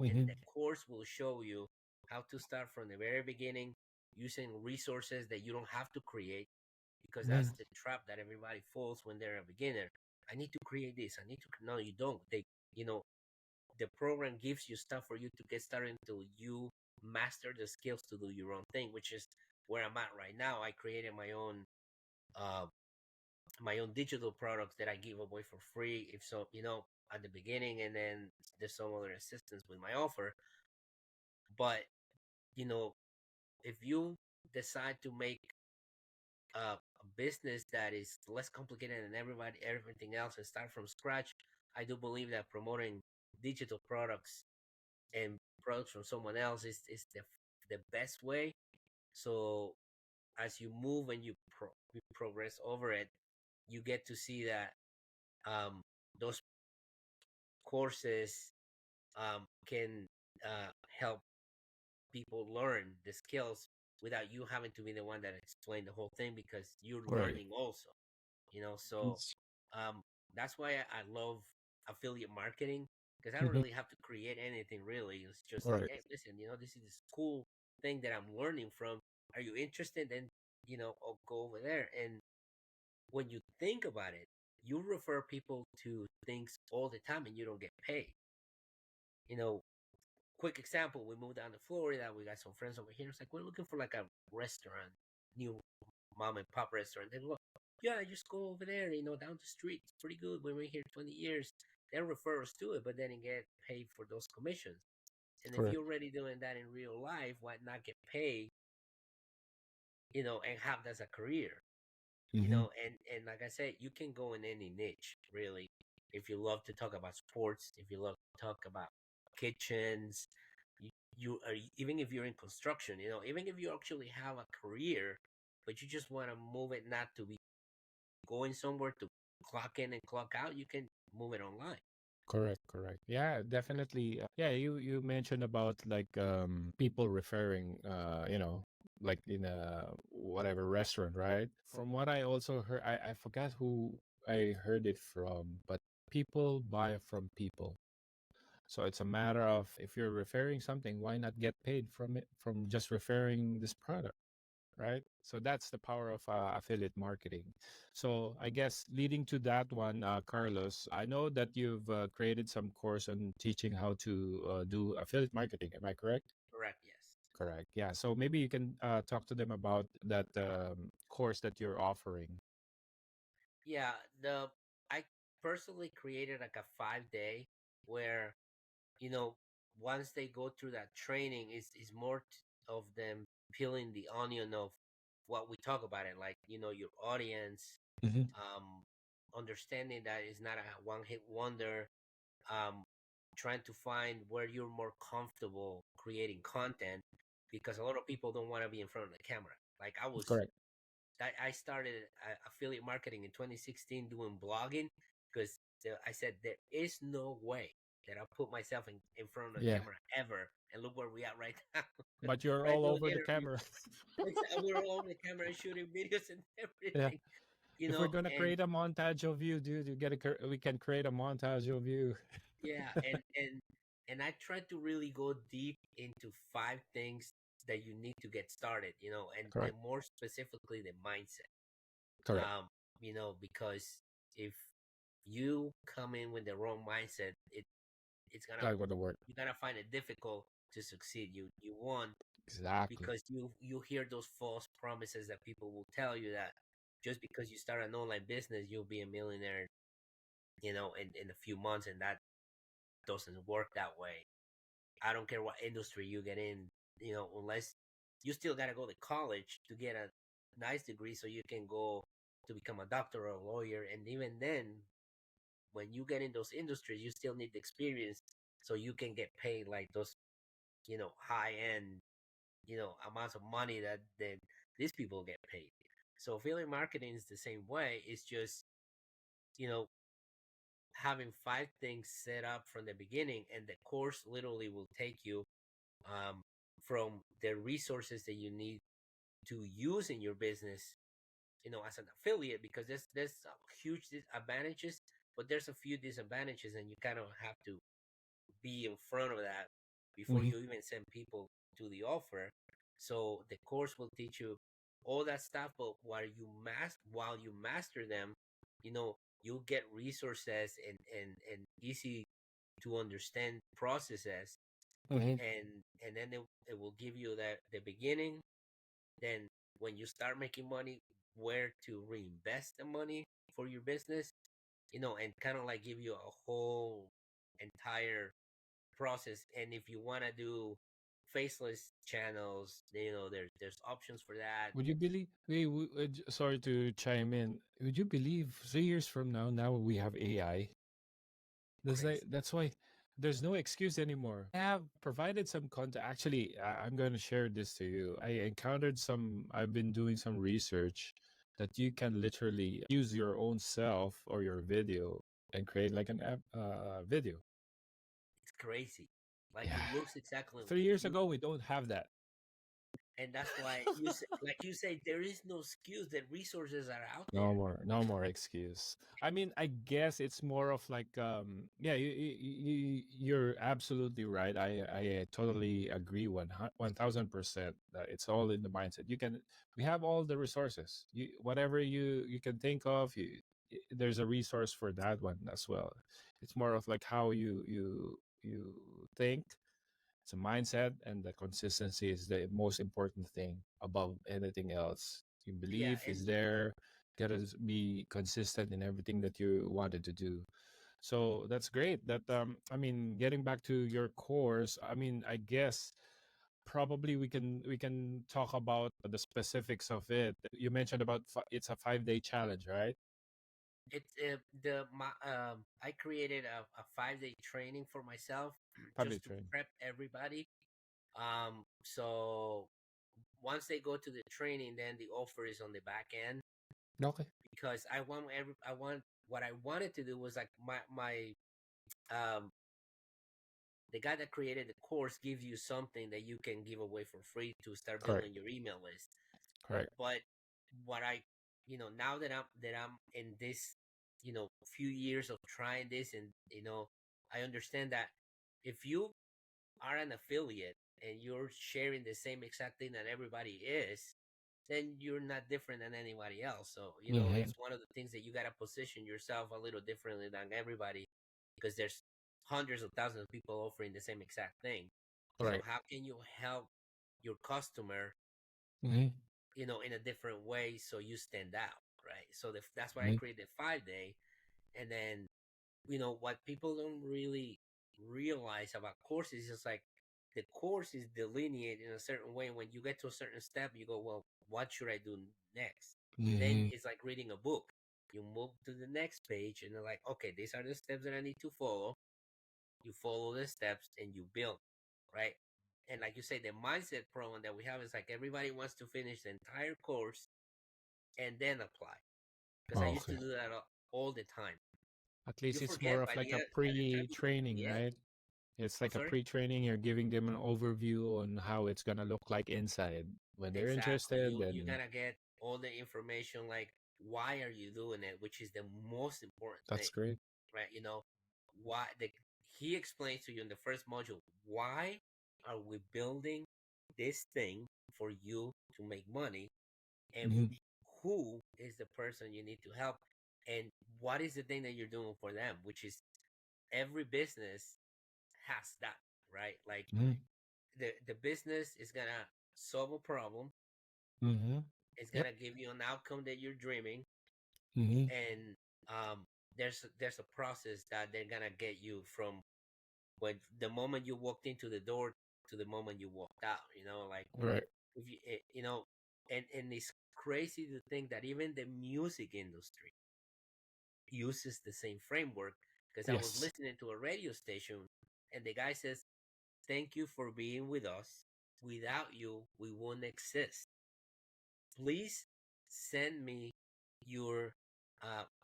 Speaker 2: And
Speaker 1: Mhm.
Speaker 2: the course will show you how to start from the very beginning, using resources that you don't have to create, because
Speaker 1: Right.
Speaker 2: that's the trap that everybody falls when they're a beginner. I need to create this, I need to. No, you don't. You know the program gives you stuff for you to get started until you master the skills to do your own thing, which is where I'm at right now. I created uh, my own digital products that I give away for free, if so, at the beginning, and then there's some other assistance with my offer. But you know, if you decide to make a business that is less complicated than everything else, and start from scratch, I do believe that promoting digital products and products from someone else is the best way. So as you move and you progress over it, you get to see that those courses can help people learn the skills without you having to be the one that explain the whole thing, because you're
Speaker 1: Right.
Speaker 2: learning also. So
Speaker 1: It's
Speaker 2: um, that's why I love affiliate marketing, because I don't
Speaker 1: mhm.
Speaker 2: really have to create anything really. It's just like,
Speaker 1: Right.
Speaker 2: hey, listen, this is this cool thing that I'm learning from. Are you interested? Then I'll go over there. And when you think about it, you refer people to things all the time and you don't get paid. You know, quick example: we moved down to Florida. We got some friends over here. It's like we're looking for like a restaurant, new mom and pop restaurant. They go, yeah, just go over there. Down the street. It's pretty good. We've been here 20 years. They refer us to it, but then you get paid for those commissions. And if
Speaker 1: Correct.
Speaker 2: you're already doing that in real life, why not get paid? And have that as a career.
Speaker 1: Mhm.
Speaker 2: And like I said, you can go in any niche really. If you love to talk about sports, if you love to talk about kitchens, you are, even if you're in construction, even if you actually have a career, but you just want to move it, not to be going somewhere to clock in and clock out, you can move it online.
Speaker 1: Correct, correct. Yeah, definitely. Yeah, you mentioned about like people referring like in a whatever restaurant, right? From what I also heard, I forgot who I heard it from, but people buy from people. So it's a matter of if you're referring something, why not get paid from it from just referring this product? Right? So that's the power of affiliate marketing. So I guess leading to that one, Carlos, I know that you've created some course on teaching how to do affiliate marketing. Am I correct?
Speaker 2: Correct, yes.
Speaker 1: Correct. Yeah. So maybe you can talk to them about that course that you're offering.
Speaker 2: Yeah, the I personally created like a 5 day where, you know, once they go through that training, is more of them peeling the onion of what we talk about it, like, you know, your audience,
Speaker 1: Hmm.
Speaker 2: um, understanding that it's not a one hit wonder, um, trying to find where you're more comfortable creating content, because a lot of people don't want to be in front of the camera. Like
Speaker 1: Correct.
Speaker 2: I started affiliate marketing in 2016 doing blogging because I said there is no way that I'll put myself in front of the
Speaker 1: Yeah.
Speaker 2: camera ever. And look where we are right now,
Speaker 1: But you're
Speaker 2: right?
Speaker 1: all
Speaker 2: Doing
Speaker 1: over the
Speaker 2: interviews.
Speaker 1: camera.
Speaker 2: We're on the camera shooting videos and
Speaker 1: Yeah.
Speaker 2: everything, you
Speaker 1: If we're
Speaker 2: know.
Speaker 1: gonna
Speaker 2: And
Speaker 1: create a montage of you, dude, we can create a montage of you.
Speaker 2: yeah, and I try to really go deep into 5 things that you need to get started, you know, and
Speaker 1: Correct.
Speaker 2: more specifically the mindset.
Speaker 1: Correct.
Speaker 2: um you know, because if you come in with the wrong mindset, it's gonna
Speaker 1: Not gonna work.
Speaker 2: you're gonna find it difficult to succeed. You want,
Speaker 1: Exactly.
Speaker 2: because you hear those false promises that people will tell you that just because you start an online business you'll be a millionaire, you know, in a few months, and that doesn't work that way. I don't care what industry you get in, you know, unless you still gotta go to college to get a nice degree so you can go to become a doctor or a lawyer. And even then, when you get in those industries, you still need the experience so you can get paid like those, you know, high end, you know, amounts of money that these people get paid. So affiliate marketing is the same way. It's just, you know, having 5 things set up from the beginning, and the course literally will take you um, from the resources that you need to use in your business, you know, as an affiliate, because there's huge advantages, but there's a few disadvantages, and you kind of have to be in front of that before
Speaker 1: Hmm.
Speaker 2: you even send people to the offer. So the course will teach you all that stuff, but while you master them, you know, you'll get resources and easy to understand processes,
Speaker 1: Hmm.
Speaker 2: and then it will give you that the beginning. Then when you start making money, where to reinvest the money for your business, you know, and kind of like give you a whole entire process. And if you want to do faceless channels, you know, there's options for that.
Speaker 1: Would you believe? Hey, sorry to chime in. Would you believe 3 years from now we have AI?
Speaker 2: Crazy.
Speaker 1: That's why there's no excuse anymore. I have provided some content. Actually, I'm going to share this to you. I've been doing some research that you can literally use your own self or your video and create like an app, video.
Speaker 2: It's crazy. Like
Speaker 1: Yeah.
Speaker 2: it looks exactly
Speaker 1: 3 years
Speaker 2: you,
Speaker 1: ago, we don't have that.
Speaker 2: and that's why like you say, there is no excuse. That resources are out
Speaker 1: No
Speaker 2: there.
Speaker 1: more, no more excuse. I mean, I guess it's more of like, yeah, you're absolutely right. I totally agree 1000%. That it's all in the mindset. We have all the resources. Whatever you can think of, there's a resource for that one as well. It's more of like how you think. It's a mindset, and the consistency is the most important thing above anything else. You
Speaker 2: Yeah,
Speaker 1: believe is
Speaker 2: and
Speaker 1: there, gotta be consistent in everything that you wanted to do. So that's great. That I mean, getting back to your course, I mean, I guess probably we can talk about the specifics of it. You mentioned about it's a 5 day challenge, right?
Speaker 2: it's the my I created a 5 day training for myself,
Speaker 1: 5 day
Speaker 2: just to
Speaker 1: training.
Speaker 2: prep everybody. So once they go to the training, then the offer is on the back end,
Speaker 1: Okay.
Speaker 2: because I want what I wanted to do was like my um the guy that created the course gives you something that you can give away for free to start
Speaker 1: Correct.
Speaker 2: building your email list.
Speaker 1: Correct.
Speaker 2: But what I, you know, now that I'm in this, you know, few years of trying this, and you know, I understand that if you are an affiliate and you're sharing the same exact thing that everybody is, then you're not different than anybody else. So, you know,
Speaker 1: Hmm.
Speaker 2: it's one of the things that you got to position yourself a little differently than everybody, because there's hundreds of thousands of people offering the same exact thing. So
Speaker 1: Right.
Speaker 2: how can you help your customer,
Speaker 1: Mm-hmm.
Speaker 2: in a different way, so you stand out, right? So that's why I
Speaker 1: Mm-hmm.
Speaker 2: created 5 day. And then, what people don't really realize about courses is like the course is delineated in a certain way. When you get to a certain step, you go, well, what should I do next? Then
Speaker 1: Mm-hmm.
Speaker 2: it's like reading a book. You move to the next page, and they're like, okay, these are the steps that I need to follow. You follow the steps and you build, right? And like you say, the mindset problem that we have is like everybody wants to finish the entire course and then apply, because I used
Speaker 1: Okay.
Speaker 2: to do that all the time.
Speaker 1: At
Speaker 2: You
Speaker 1: least it's more
Speaker 2: forget
Speaker 1: of
Speaker 2: by
Speaker 1: like a
Speaker 2: the time you get to
Speaker 1: pre-training,
Speaker 2: the end.
Speaker 1: right? It's
Speaker 2: I'm
Speaker 1: like a
Speaker 2: sorry.
Speaker 1: pre-training. You're giving them an overview on how it's gonna look like inside. When they're
Speaker 2: Exactly.
Speaker 1: interested,
Speaker 2: You
Speaker 1: then
Speaker 2: gotta get all the information, like why are you doing it, which is the most important
Speaker 1: that's
Speaker 2: thing,
Speaker 1: great.
Speaker 2: right? Why he explains to you in the first module, why are we building this thing for you to make money, and
Speaker 1: Mm-hmm.
Speaker 2: who is the person you need to help, and what is the thing that you're doing for them, which is every business has that, right? Like
Speaker 1: Mm-hmm.
Speaker 2: the business is gonna solve a problem.
Speaker 1: Mm-hmm.
Speaker 2: It's
Speaker 1: Yep.
Speaker 2: gonna give you an outcome that you're dreaming,
Speaker 1: Mm-hmm.
Speaker 2: and there's a process that they're gonna get you from when the moment you walked into the door to the moment you walked out. Like
Speaker 1: Right.
Speaker 2: if you and it's crazy to think that even the music industry uses the same framework, because I was
Speaker 1: Yes.
Speaker 2: listening to a radio station and the guy says, "Thank you for being with us. Without you, we wouldn't exist. Please send me your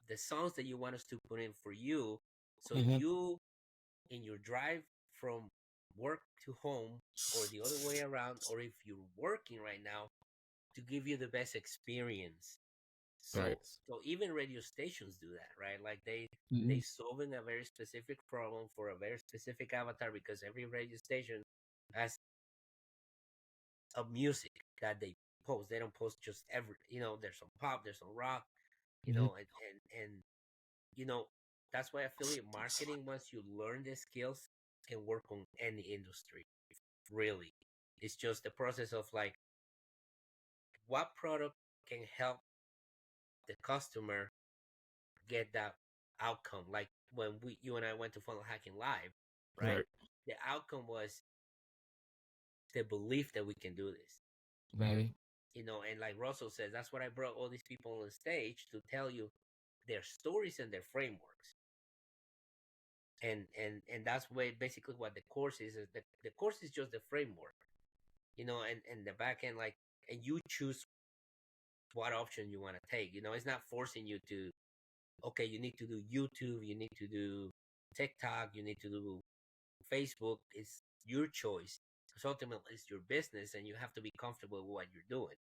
Speaker 2: the songs that you want us to put in for you, so
Speaker 1: Mm-hmm.
Speaker 2: you, in your drive from work to home, or the other way around, or if you're working right now, to give you the best experience."
Speaker 1: Right.
Speaker 2: So even radio stations do that, right? Like they
Speaker 1: Mm-hmm.
Speaker 2: solving a very specific problem for a very specific avatar, because every radio station has a music that they post. They don't post just there's some pop, there's some rock,
Speaker 1: Mm-hmm.
Speaker 2: and you know that's why affiliate marketing, once you learn the skills, can work on any industry. Really, it's just the process of like what product can help the customer get that outcome. Like when you and I went to Funnel Hacking Live, right?
Speaker 1: Right.
Speaker 2: The outcome was the belief that we can do this.
Speaker 1: Right.
Speaker 2: And like Russell says, that's what I brought all these people on stage to tell you their stories and their frameworks. And that's way basically what the course is the course is just the framework, and the back end, like, and you choose what option you want to take. It's not forcing you to, okay, you need to do YouTube, you need to do TikTok, you need to do Facebook. It's your choice, because ultimately it's your business and you have to be comfortable with what you're doing.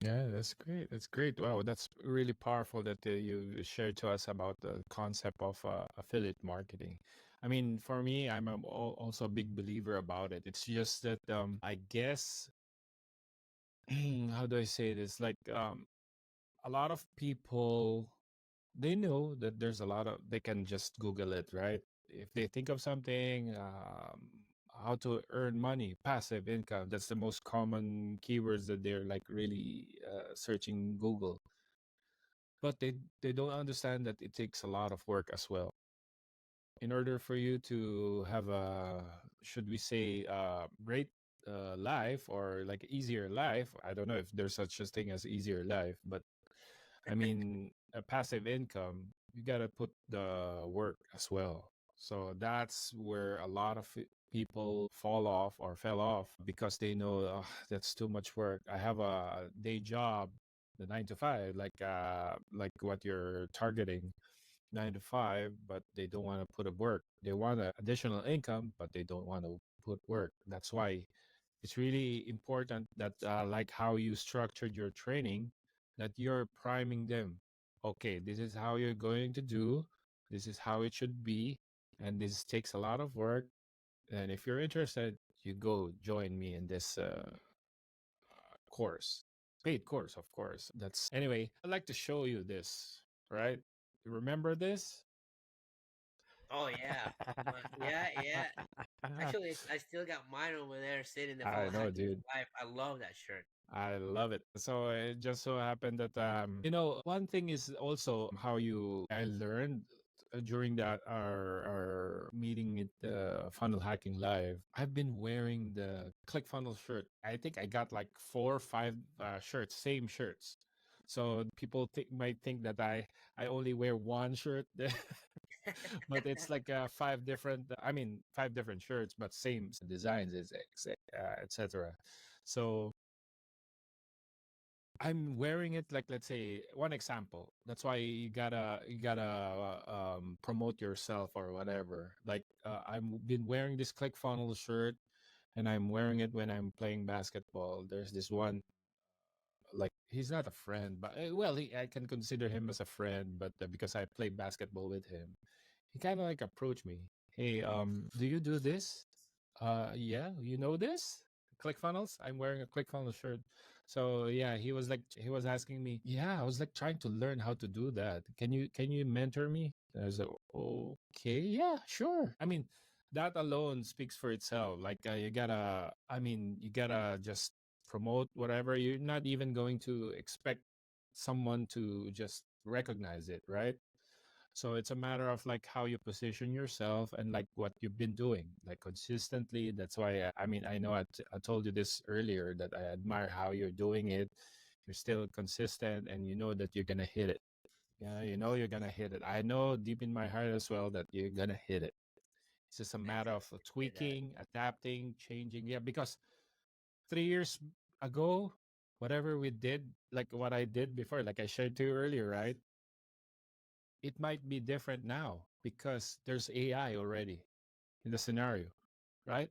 Speaker 1: Yeah, that's great. That's great. Wow, that's really powerful that you shared to us about the concept of affiliate marketing. I mean, for me, also a big believer about it. It's just that I guess how do I say this? Like a lot of people, they know that there's a lot of, they can just Google it, right? If they think of something, how to earn money, passive income, that's the most common keywords that they're like really searching Google. But they don't understand that it takes a lot of work as well. In order for you to have a, should we say, great life, or like easier life, I don't know if there's such a thing as easier life, but I mean, a passive income, you got to put the work as well. So that's where a lot of people fall off or fell off, because they know, "Ugh, that's too much work. I have a day job, the 9 to 5, like what you're targeting, 9 to 5, but they don't want to put a work. They want a additional income, but they don't want to put work. That's why it's really important that, like how you structured your training, that you're priming them. Okay, this is how you're going to do. This is how it should be, and this takes a lot of work. And if you're interested, you go join me in this course, paid course, of course. That's anyway. I'd like to show you this. Right? You remember this?
Speaker 2: Oh yeah, yeah, yeah. Actually, I still got mine over there sitting in the
Speaker 1: I
Speaker 2: funnel
Speaker 1: know,
Speaker 2: hacking
Speaker 1: dude.
Speaker 2: life. I love that shirt.
Speaker 1: I love it. So it just so happened that one thing is also how you I learned during that our meeting at the Funnel Hacking Live. I've been wearing the ClickFunnels shirt. I think I got like 4 or 5 shirts, same shirts. So people might think that I only wear one shirt, but it's like 5 different. I mean, 5 different shirts, but same designs, is etc. So I'm wearing it like, let's say, one example. That's why you gotta promote yourself or whatever. Like I've been wearing this ClickFunnels shirt, and I'm wearing it when I'm playing basketball. There's this one, like, he's not a friend, but well, I can consider him as a friend, but because I play basketball with him, he kind of like approached me. Hey, do you do this? Yeah, you know this? ClickFunnels? I'm wearing a ClickFunnels shirt. So yeah, he was asking me. Yeah, I was like trying to learn how to do that. Can you mentor me? I was like, okay, yeah, sure. I mean, that alone speaks for itself. Like you gotta just promote whatever. You're not even going to expect someone to just recognize it, right? So it's a matter of like how you position yourself and like what you've been doing like consistently. That's why I know I told you this earlier that I admire how you're doing it. You're still consistent and you know that you're gonna hit it. Yeah, you know you're gonna hit it. I know deep in my heart as well that you're gonna hit it. It's just a
Speaker 2: Nice.
Speaker 1: matter of
Speaker 2: Hear that.
Speaker 1: tweaking, adapting, changing. Yeah, because 3 years ago, whatever we did, like what I did before, like I shared to you earlier, right? It might be different now because there's AI already in the scenario, right?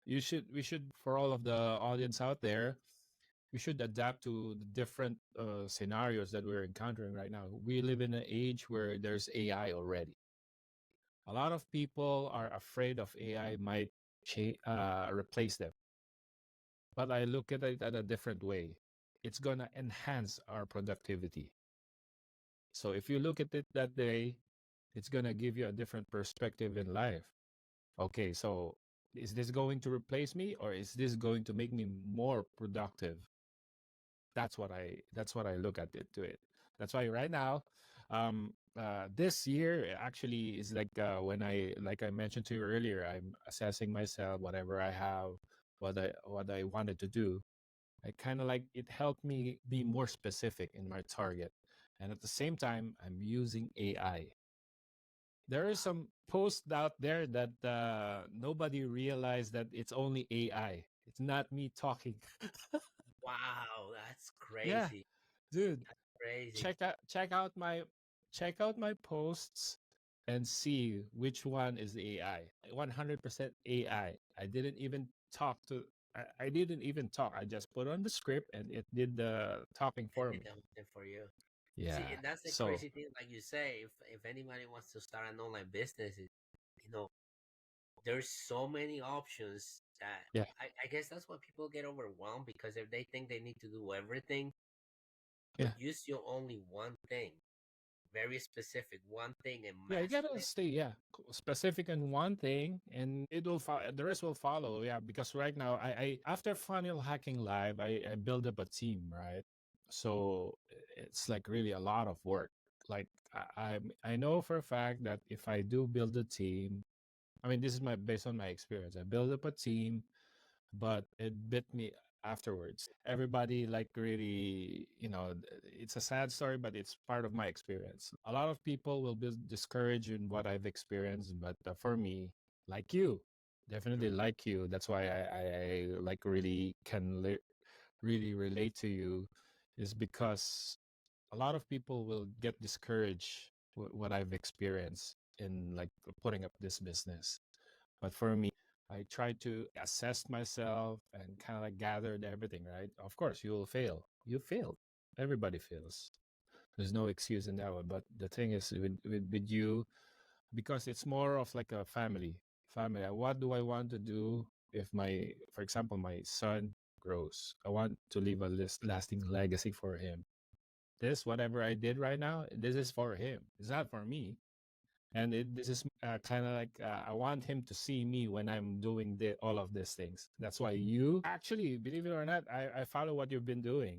Speaker 1: We should, for all of the audience out there, we should adapt to the different scenarios that we're encountering right now. We live in an age where there's AI already. A lot of people are afraid of AI might replace them, but I look at it at a different way. It's gonna enhance our productivity. So if you look at it that way, it's gonna give you a different perspective in life. Okay, so is this going to replace me or is this going to make me more productive? That's what I look at it to it. That's why right now, this year actually is like when I like I mentioned to you earlier, I'm assessing myself, whatever I have, what I wanted to do. I kind of like it helped me be more specific in my target. And at the same time, I'm using AI. There are
Speaker 2: Wow.
Speaker 1: some posts out there that nobody realized that it's only AI. It's not me talking.
Speaker 2: Wow, that's
Speaker 1: Yeah,
Speaker 2: crazy.
Speaker 1: dude,
Speaker 2: That's crazy.
Speaker 1: check out my posts and see which one is AI. 100% AI. I didn't even talk to. I didn't even talk. I just put on the script and it did the talking
Speaker 2: And
Speaker 1: for
Speaker 2: did
Speaker 1: me.
Speaker 2: the whole thing for you. See,
Speaker 1: Yeah.
Speaker 2: and that's the
Speaker 1: So
Speaker 2: crazy thing. Like you say, if anybody wants to start an online business, you know, there's so many options that
Speaker 1: yeah,
Speaker 2: I guess that's why people get overwhelmed because if they think they need to do everything, but
Speaker 1: yeah.
Speaker 2: use your only one thing, very specific one thing, and
Speaker 1: Yeah, you
Speaker 2: master
Speaker 1: gotta
Speaker 2: it.
Speaker 1: stay specific in one thing, and it will the rest will follow. Yeah, because right now, I after Funnel Hacking Live, I build up a team, right? So it's like really a lot of work. Like I know for a fact that if I do build a team, I mean this is my based on my experience. I build up a team, but it bit me afterwards. Everybody like really, it's a sad story, but it's part of my experience. A lot of people will be discouraged in what I've experienced, but for me, like you, definitely
Speaker 2: Mm.
Speaker 1: like you. That's why I like really can really relate to you, is because a lot of people will get discouraged what I've experienced in like putting up this business. But for me, I tried to assess myself and kind of like gathered everything, right? Of course, you will fail. You failed. Everybody fails. There's no excuse in that one. But the thing is, with you, because it's more of like a family. Family. What do I want to do if for example, my son grows? I want to leave a lasting legacy for him. Whatever I did right now, this is for him. It's not for me. And this is kind of like I want him to see me when I'm doing all of these things. That's why you actually, believe it or not, I follow what you've been doing.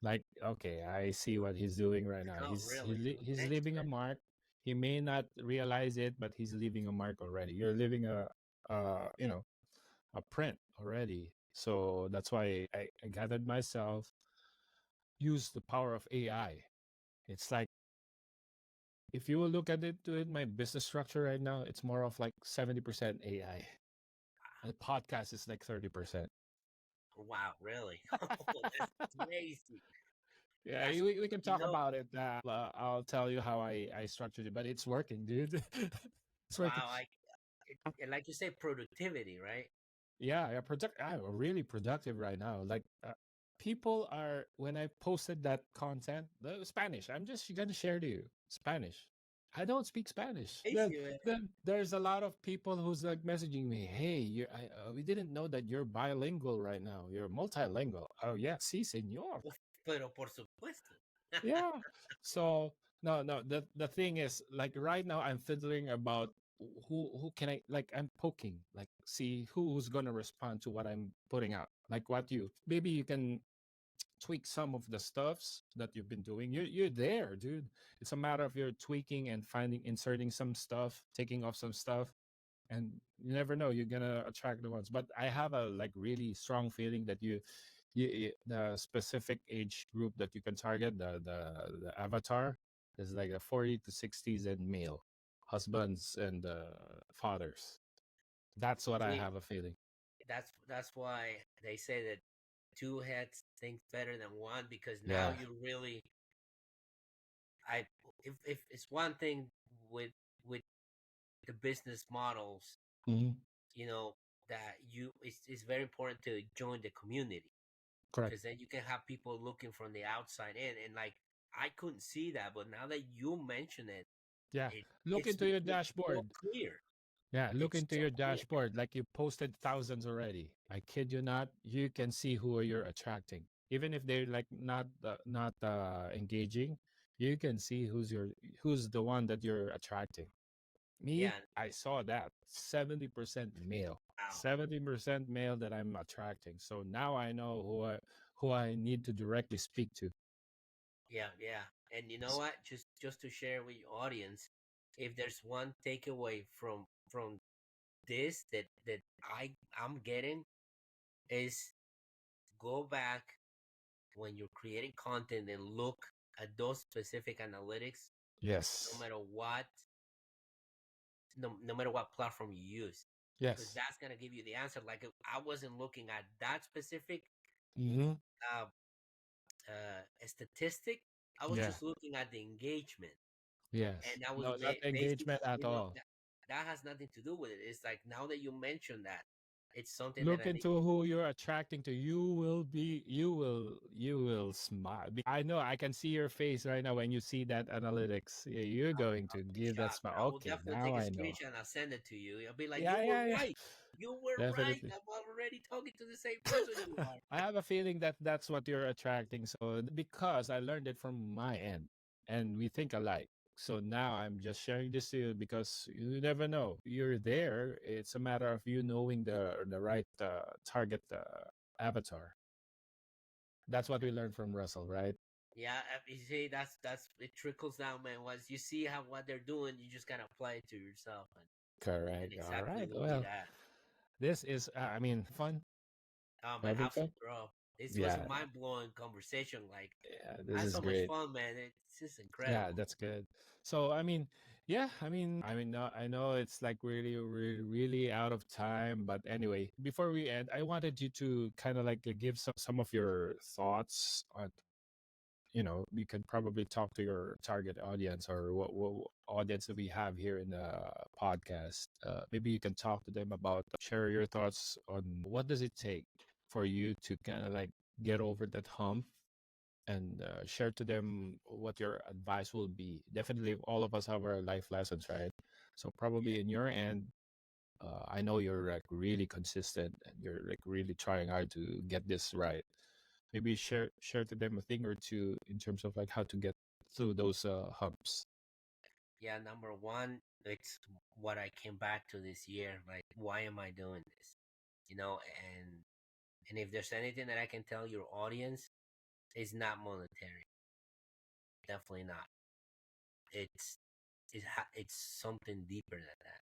Speaker 1: Like, okay, I see what he's doing right now.
Speaker 2: Oh, really?
Speaker 1: He's
Speaker 2: Thanks,
Speaker 1: leaving a
Speaker 2: man.
Speaker 1: mark. He may not realize it, but he's leaving a mark already. You're leaving you know, a print already. So that's why I gathered myself, use the power of AI. It's like, if you will look at it, to it, my business structure right now, it's more of like 70% AI. And podcast is like 30%.
Speaker 2: Wow, really? That's crazy.
Speaker 1: Yeah,
Speaker 2: That's
Speaker 1: we can
Speaker 2: you
Speaker 1: talk
Speaker 2: know.
Speaker 1: about it. I'll tell you how I structured it, but it's working, dude. It's working.
Speaker 2: Wow, like you say, productivity, right?
Speaker 1: Yeah, yeah, I'm really productive right now. Like, people are, when I posted that content, the Spanish. I'm just gonna share to you Spanish. I don't speak Spanish. Then
Speaker 2: Crazy, man.
Speaker 1: then there's a lot of people who's like messaging me, "Hey, we didn't know that you're bilingual right now. You're multilingual." Oh yeah, sí, señor.
Speaker 2: Uf, pero por supuesto.
Speaker 1: Yeah. So no, no. The thing is, like right now, I'm fiddling about who can I, like. I'm poking, like, see who's gonna respond to what I'm putting out. Like, what you, maybe you can tweak some of the stuffs that you've been doing. You're there, dude. It's a matter of you're tweaking and finding, inserting some stuff, taking off some stuff, and you never know, you're gonna attract the ones. But I have a like really strong feeling that the specific age group that you can target, the avatar, is like a 40 to 60s and male husbands and fathers. That's what I
Speaker 2: See,
Speaker 1: have a feeling.
Speaker 2: that's why they say that two heads think better than one, because now
Speaker 1: Yeah.
Speaker 2: you really, I if it's one thing with with the business models,
Speaker 1: Hmm.
Speaker 2: you know, that it's very important to join the community,
Speaker 1: Correct.
Speaker 2: because then you can have people looking from the outside in, and like I couldn't see that, but now that you mention it,
Speaker 1: Yeah.
Speaker 2: it
Speaker 1: Look
Speaker 2: it's
Speaker 1: into your
Speaker 2: becoming so
Speaker 1: dashboard.
Speaker 2: clear.
Speaker 1: Yeah, look
Speaker 2: It's
Speaker 1: into
Speaker 2: so
Speaker 1: your
Speaker 2: clear.
Speaker 1: dashboard. Like, you posted thousands already. I kid you not. You can see who you're attracting, even if they're like not engaging. You can see who's the one that you're attracting. Me,
Speaker 2: Yeah.
Speaker 1: I saw that 70% male,
Speaker 2: Wow.
Speaker 1: 70% male that I'm attracting. So now I know who I need to directly speak to.
Speaker 2: Yeah, yeah. And you know what? Just to share with your audience, if there's one takeaway from this that I'm getting, is go back when you're creating content and look at those specific analytics, no
Speaker 1: Yes.
Speaker 2: matter what, no matter what platform you use, because
Speaker 1: Yes.
Speaker 2: that's gonna give you the answer. Like I wasn't looking at that specific
Speaker 1: Mm-hmm.
Speaker 2: uh, statistic. I was
Speaker 1: Yeah.
Speaker 2: just looking at the engagement,
Speaker 1: Yes.
Speaker 2: and I was
Speaker 1: No, not
Speaker 2: basically,
Speaker 1: engagement at all.
Speaker 2: that has nothing to do with it. It's like now that you mention that, it's something that
Speaker 1: Look
Speaker 2: I need.
Speaker 1: into who you're attracting to. You will smile. I know, I can see your face right now when you see that analytics. You're going to
Speaker 2: I'll be
Speaker 1: give that
Speaker 2: shocked.
Speaker 1: smile.
Speaker 2: I will
Speaker 1: Okay,
Speaker 2: definitely
Speaker 1: now
Speaker 2: take a
Speaker 1: I know.
Speaker 2: screenshot and I'll send it to you. I'll be like, you
Speaker 1: Yeah,
Speaker 2: were
Speaker 1: yeah, yeah.
Speaker 2: right. You were right.
Speaker 1: Definitely.
Speaker 2: I'm already talking to the same person you are.
Speaker 1: I have a feeling that that's what you're attracting. So, because I learned it from my end, and we think alike. So now I'm just sharing this to you because you never know. You're there. It's a matter of you knowing the right target avatar. That's what we learned from Russell, right?
Speaker 2: Yeah, you see, that's it trickles down, man. Once you see how what they're doing, you just gotta apply it to yourself, and
Speaker 1: Correct. All
Speaker 2: exactly
Speaker 1: right.
Speaker 2: will be
Speaker 1: Well,
Speaker 2: that.
Speaker 1: this is, I mean, fun.
Speaker 2: Oh man,
Speaker 1: Having fun.
Speaker 2: absolutely, bro. This was a
Speaker 1: Yeah.
Speaker 2: mind blowing conversation. Like,
Speaker 1: Yeah. This
Speaker 2: I had
Speaker 1: is
Speaker 2: so much
Speaker 1: great.
Speaker 2: fun, man. It's just
Speaker 1: Yeah,
Speaker 2: incredible.
Speaker 1: that's good. So, I mean, yeah, I know it's like really, really, really out of time, but anyway, before we end, I wanted you to kind of like give some of your thoughts on, you can probably talk to your target audience, or what audience that we have here in the podcast. Maybe you can talk to them about, share your thoughts on what does it take for you to kind of like get over that hump, and share to them what your advice will be. Definitely, all of us have our life lessons, right? So
Speaker 2: Yeah.
Speaker 1: probably in your end, I know you're like really consistent and you're like really trying hard to get this right. Maybe share to them a thing or two in terms of like how to get through those humps.
Speaker 2: Yeah, number one, it's what I came back to this year. Like, why am I doing this? You know, and if there's anything that I can tell your audience, it's not monetary. Definitely not. It's it's something deeper than that.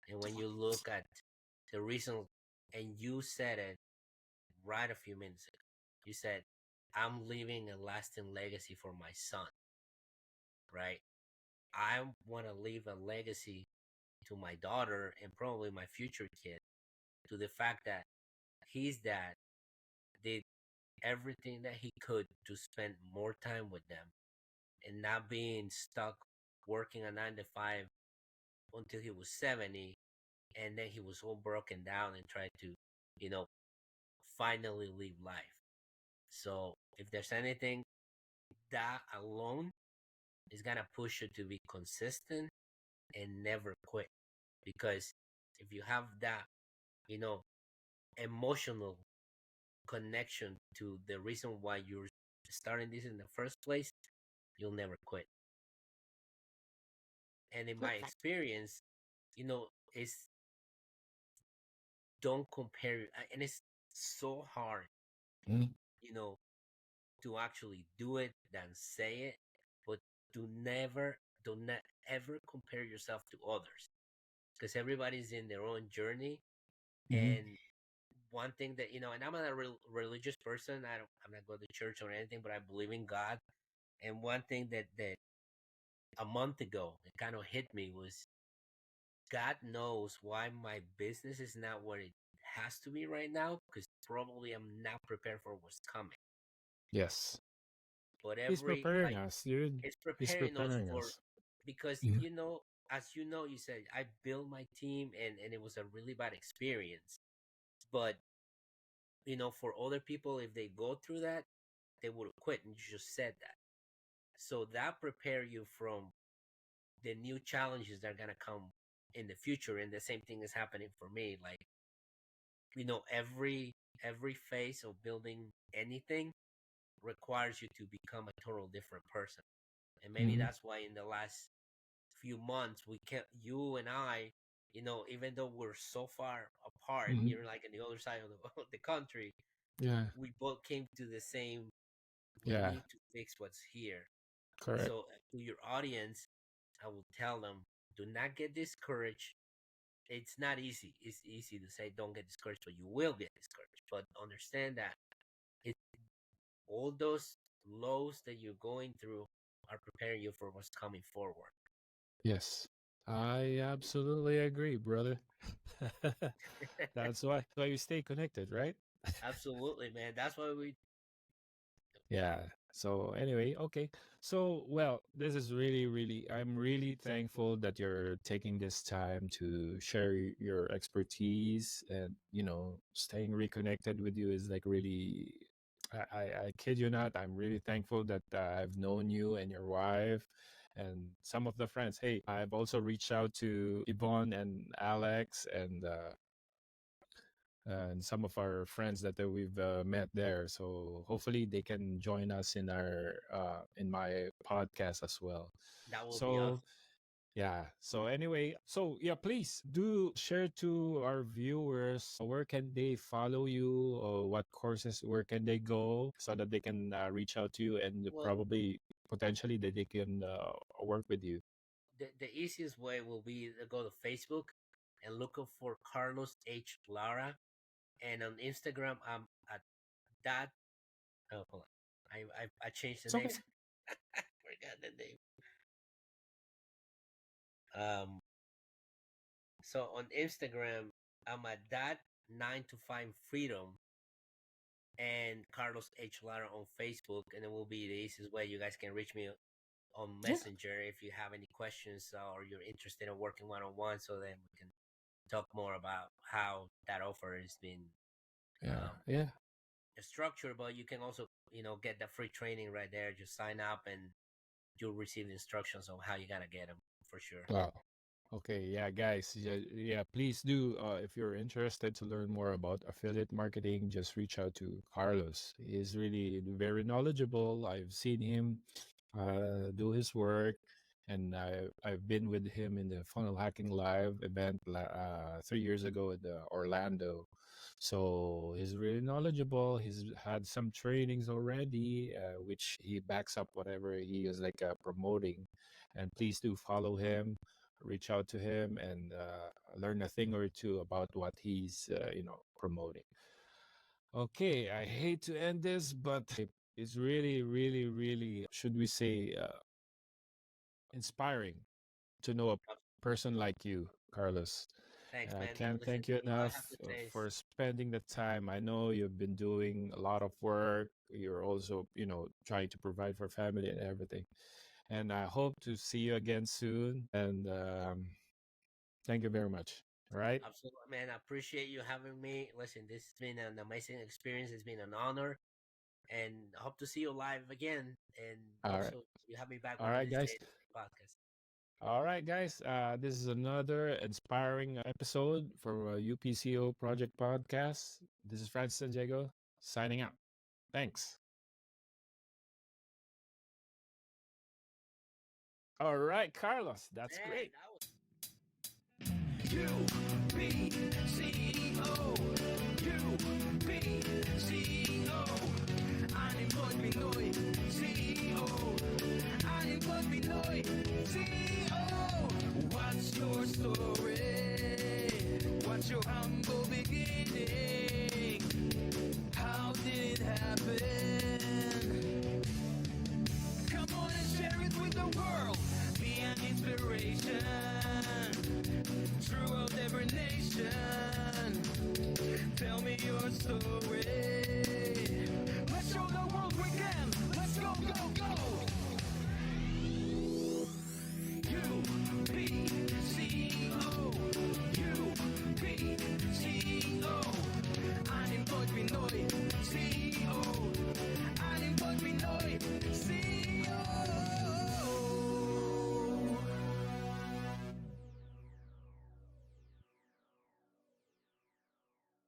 Speaker 2: And when you look at the reason, and you said it right a few minutes ago, you said, "I'm leaving a lasting legacy for my son." Right? I want to leave a legacy to my daughter and probably my future kid, to the fact that his dad did everything that he could to spend more time with them and not being stuck working a 9 to 5 until he was 70, and then he was all broken down and tried to, you know, finally live life. So if there's anything, that alone is gonna push you to be consistent and never quit. Because if you have that, you know, emotional connection to the reason why you're starting this in the first place, you'll never quit. And in my experience, you know, it's, don't compare, and it's so hard,
Speaker 1: Mhm.
Speaker 2: you know, to actually do it than say it, but do not ever compare yourself to others, because everybody's in their own journey.
Speaker 1: Mhm.
Speaker 2: And one thing that, you know, and I'm not a religious person. I'm not going to church or anything, but I believe in God. And one thing that a month ago it kind of hit me was, God knows why my business is not what it has to be right now, because probably I'm not prepared for what's coming.
Speaker 1: Yes.
Speaker 2: But
Speaker 1: He's
Speaker 2: every,
Speaker 1: preparing
Speaker 2: like,
Speaker 1: us, dude.
Speaker 2: it's
Speaker 1: He's
Speaker 2: preparing us
Speaker 1: preparing
Speaker 2: for,
Speaker 1: us.
Speaker 2: because,
Speaker 1: Mhm.
Speaker 2: you know, as you know, you said I built my team, and it was a really bad experience. But, you know, for other people, if they go through that, they would have quit, and you just said that. So that prepare you from the new challenges that are gonna come in the future. And the same thing is happening for me. Like, you know, every phase of building anything requires you to become a total different person. And maybe
Speaker 1: Mhm.
Speaker 2: that's why in the last few months we can't, you and I, you know, even though we're so far apart,
Speaker 1: Mhm.
Speaker 2: you're like in the other side of of the country,
Speaker 1: Yeah.
Speaker 2: we both came to the same, we
Speaker 1: Yeah.
Speaker 2: need to fix what's here.
Speaker 1: Correct.
Speaker 2: So to your audience, I will tell them, do not get discouraged. It's not easy. It's easy to say don't get discouraged, but you will get discouraged. But understand that it, all those lows that you're going through are preparing you for what's coming forward.
Speaker 1: Yes. I absolutely agree, brother. That's why you stay connected, right?
Speaker 2: Absolutely, man. That's why we.
Speaker 1: Yeah. So anyway, okay. So well, this is really, really. I'm really thankful that you're taking this time to share your expertise, and staying reconnected with you is like really. I kid you not. I'm really thankful that I've known you and your wife, and some of the friends. Hey, I've also reached out to Yvonne and Alex, and some of our friends that we've met there. So hopefully they can join us in my podcast as well.
Speaker 2: That will be
Speaker 1: So
Speaker 2: awesome.
Speaker 1: yeah. So anyway, so yeah, please do share to our viewers where can they follow you, or what courses, where can they go so that they can reach out to you, and
Speaker 2: Well,
Speaker 1: probably potentially that they can work with you.
Speaker 2: the easiest way will be to go to Facebook and look up for Carlos H. Lara. And on Instagram, I'm at that. Oh, hold on. I changed the
Speaker 1: It's okay.
Speaker 2: names. I forgot the name. Um, so on Instagram, I'm at that 9 to 5 freedom, and Carlos H. Lara on Facebook, and it will be the easiest way you guys can reach me on
Speaker 1: Yeah.
Speaker 2: Messenger if you have any questions, or you're interested in working one on one, so then we can talk more about how that offer has been
Speaker 1: Yeah.
Speaker 2: um,
Speaker 1: Yeah.
Speaker 2: structured. But you can also, you know, get the free training right there. Just sign up and you'll receive the instructions on how you gotta get them for sure.
Speaker 1: Wow. Okay, yeah, guys, yeah, yeah, please do. If you're interested to learn more about affiliate marketing, just reach out to Carlos. He's really very knowledgeable. I've seen him do his work, and I've been with him in the Funnel Hacking Live event 3 years ago in Orlando. So he's really knowledgeable. He's had some trainings already, which he backs up whatever he is like promoting. And please do follow him, reach out to him, and learn a thing or two about what he's promoting. Okay, I hate to end this, but it's really, really, really, should we say, inspiring to know a person like you, Carlos.
Speaker 2: Thanks,
Speaker 1: And I
Speaker 2: man.
Speaker 1: can't
Speaker 2: Listen,
Speaker 1: thank you
Speaker 2: all I
Speaker 1: enough
Speaker 2: have to say is
Speaker 1: for spending the time. I know you've been doing a lot of work. You're also, trying to provide for family and everything. And I hope to see you again soon. And thank you very much. All right.
Speaker 2: absolutely, man. I appreciate you having me. Listen, this has been an amazing experience. It's been an honor, and I hope to see you live again. And
Speaker 1: All right.
Speaker 2: also, you have me back
Speaker 1: All
Speaker 2: one of
Speaker 1: right,
Speaker 2: these
Speaker 1: guys.
Speaker 2: days on the podcast.
Speaker 1: All right, guys. This is another inspiring episode for UPCO Project Podcast. This is Francis San Diego signing out. Thanks. All right, Carlos. That's
Speaker 2: Man,
Speaker 1: great.
Speaker 2: that was
Speaker 3: UPCO, UPCO. Unemployed Pinoy CEO, unemployed Pinoy CEO. What's your story? What's your humble beginning? How did it happen? Come on and share it with the world. Be an inspiration throughout every nation. Tell me your story.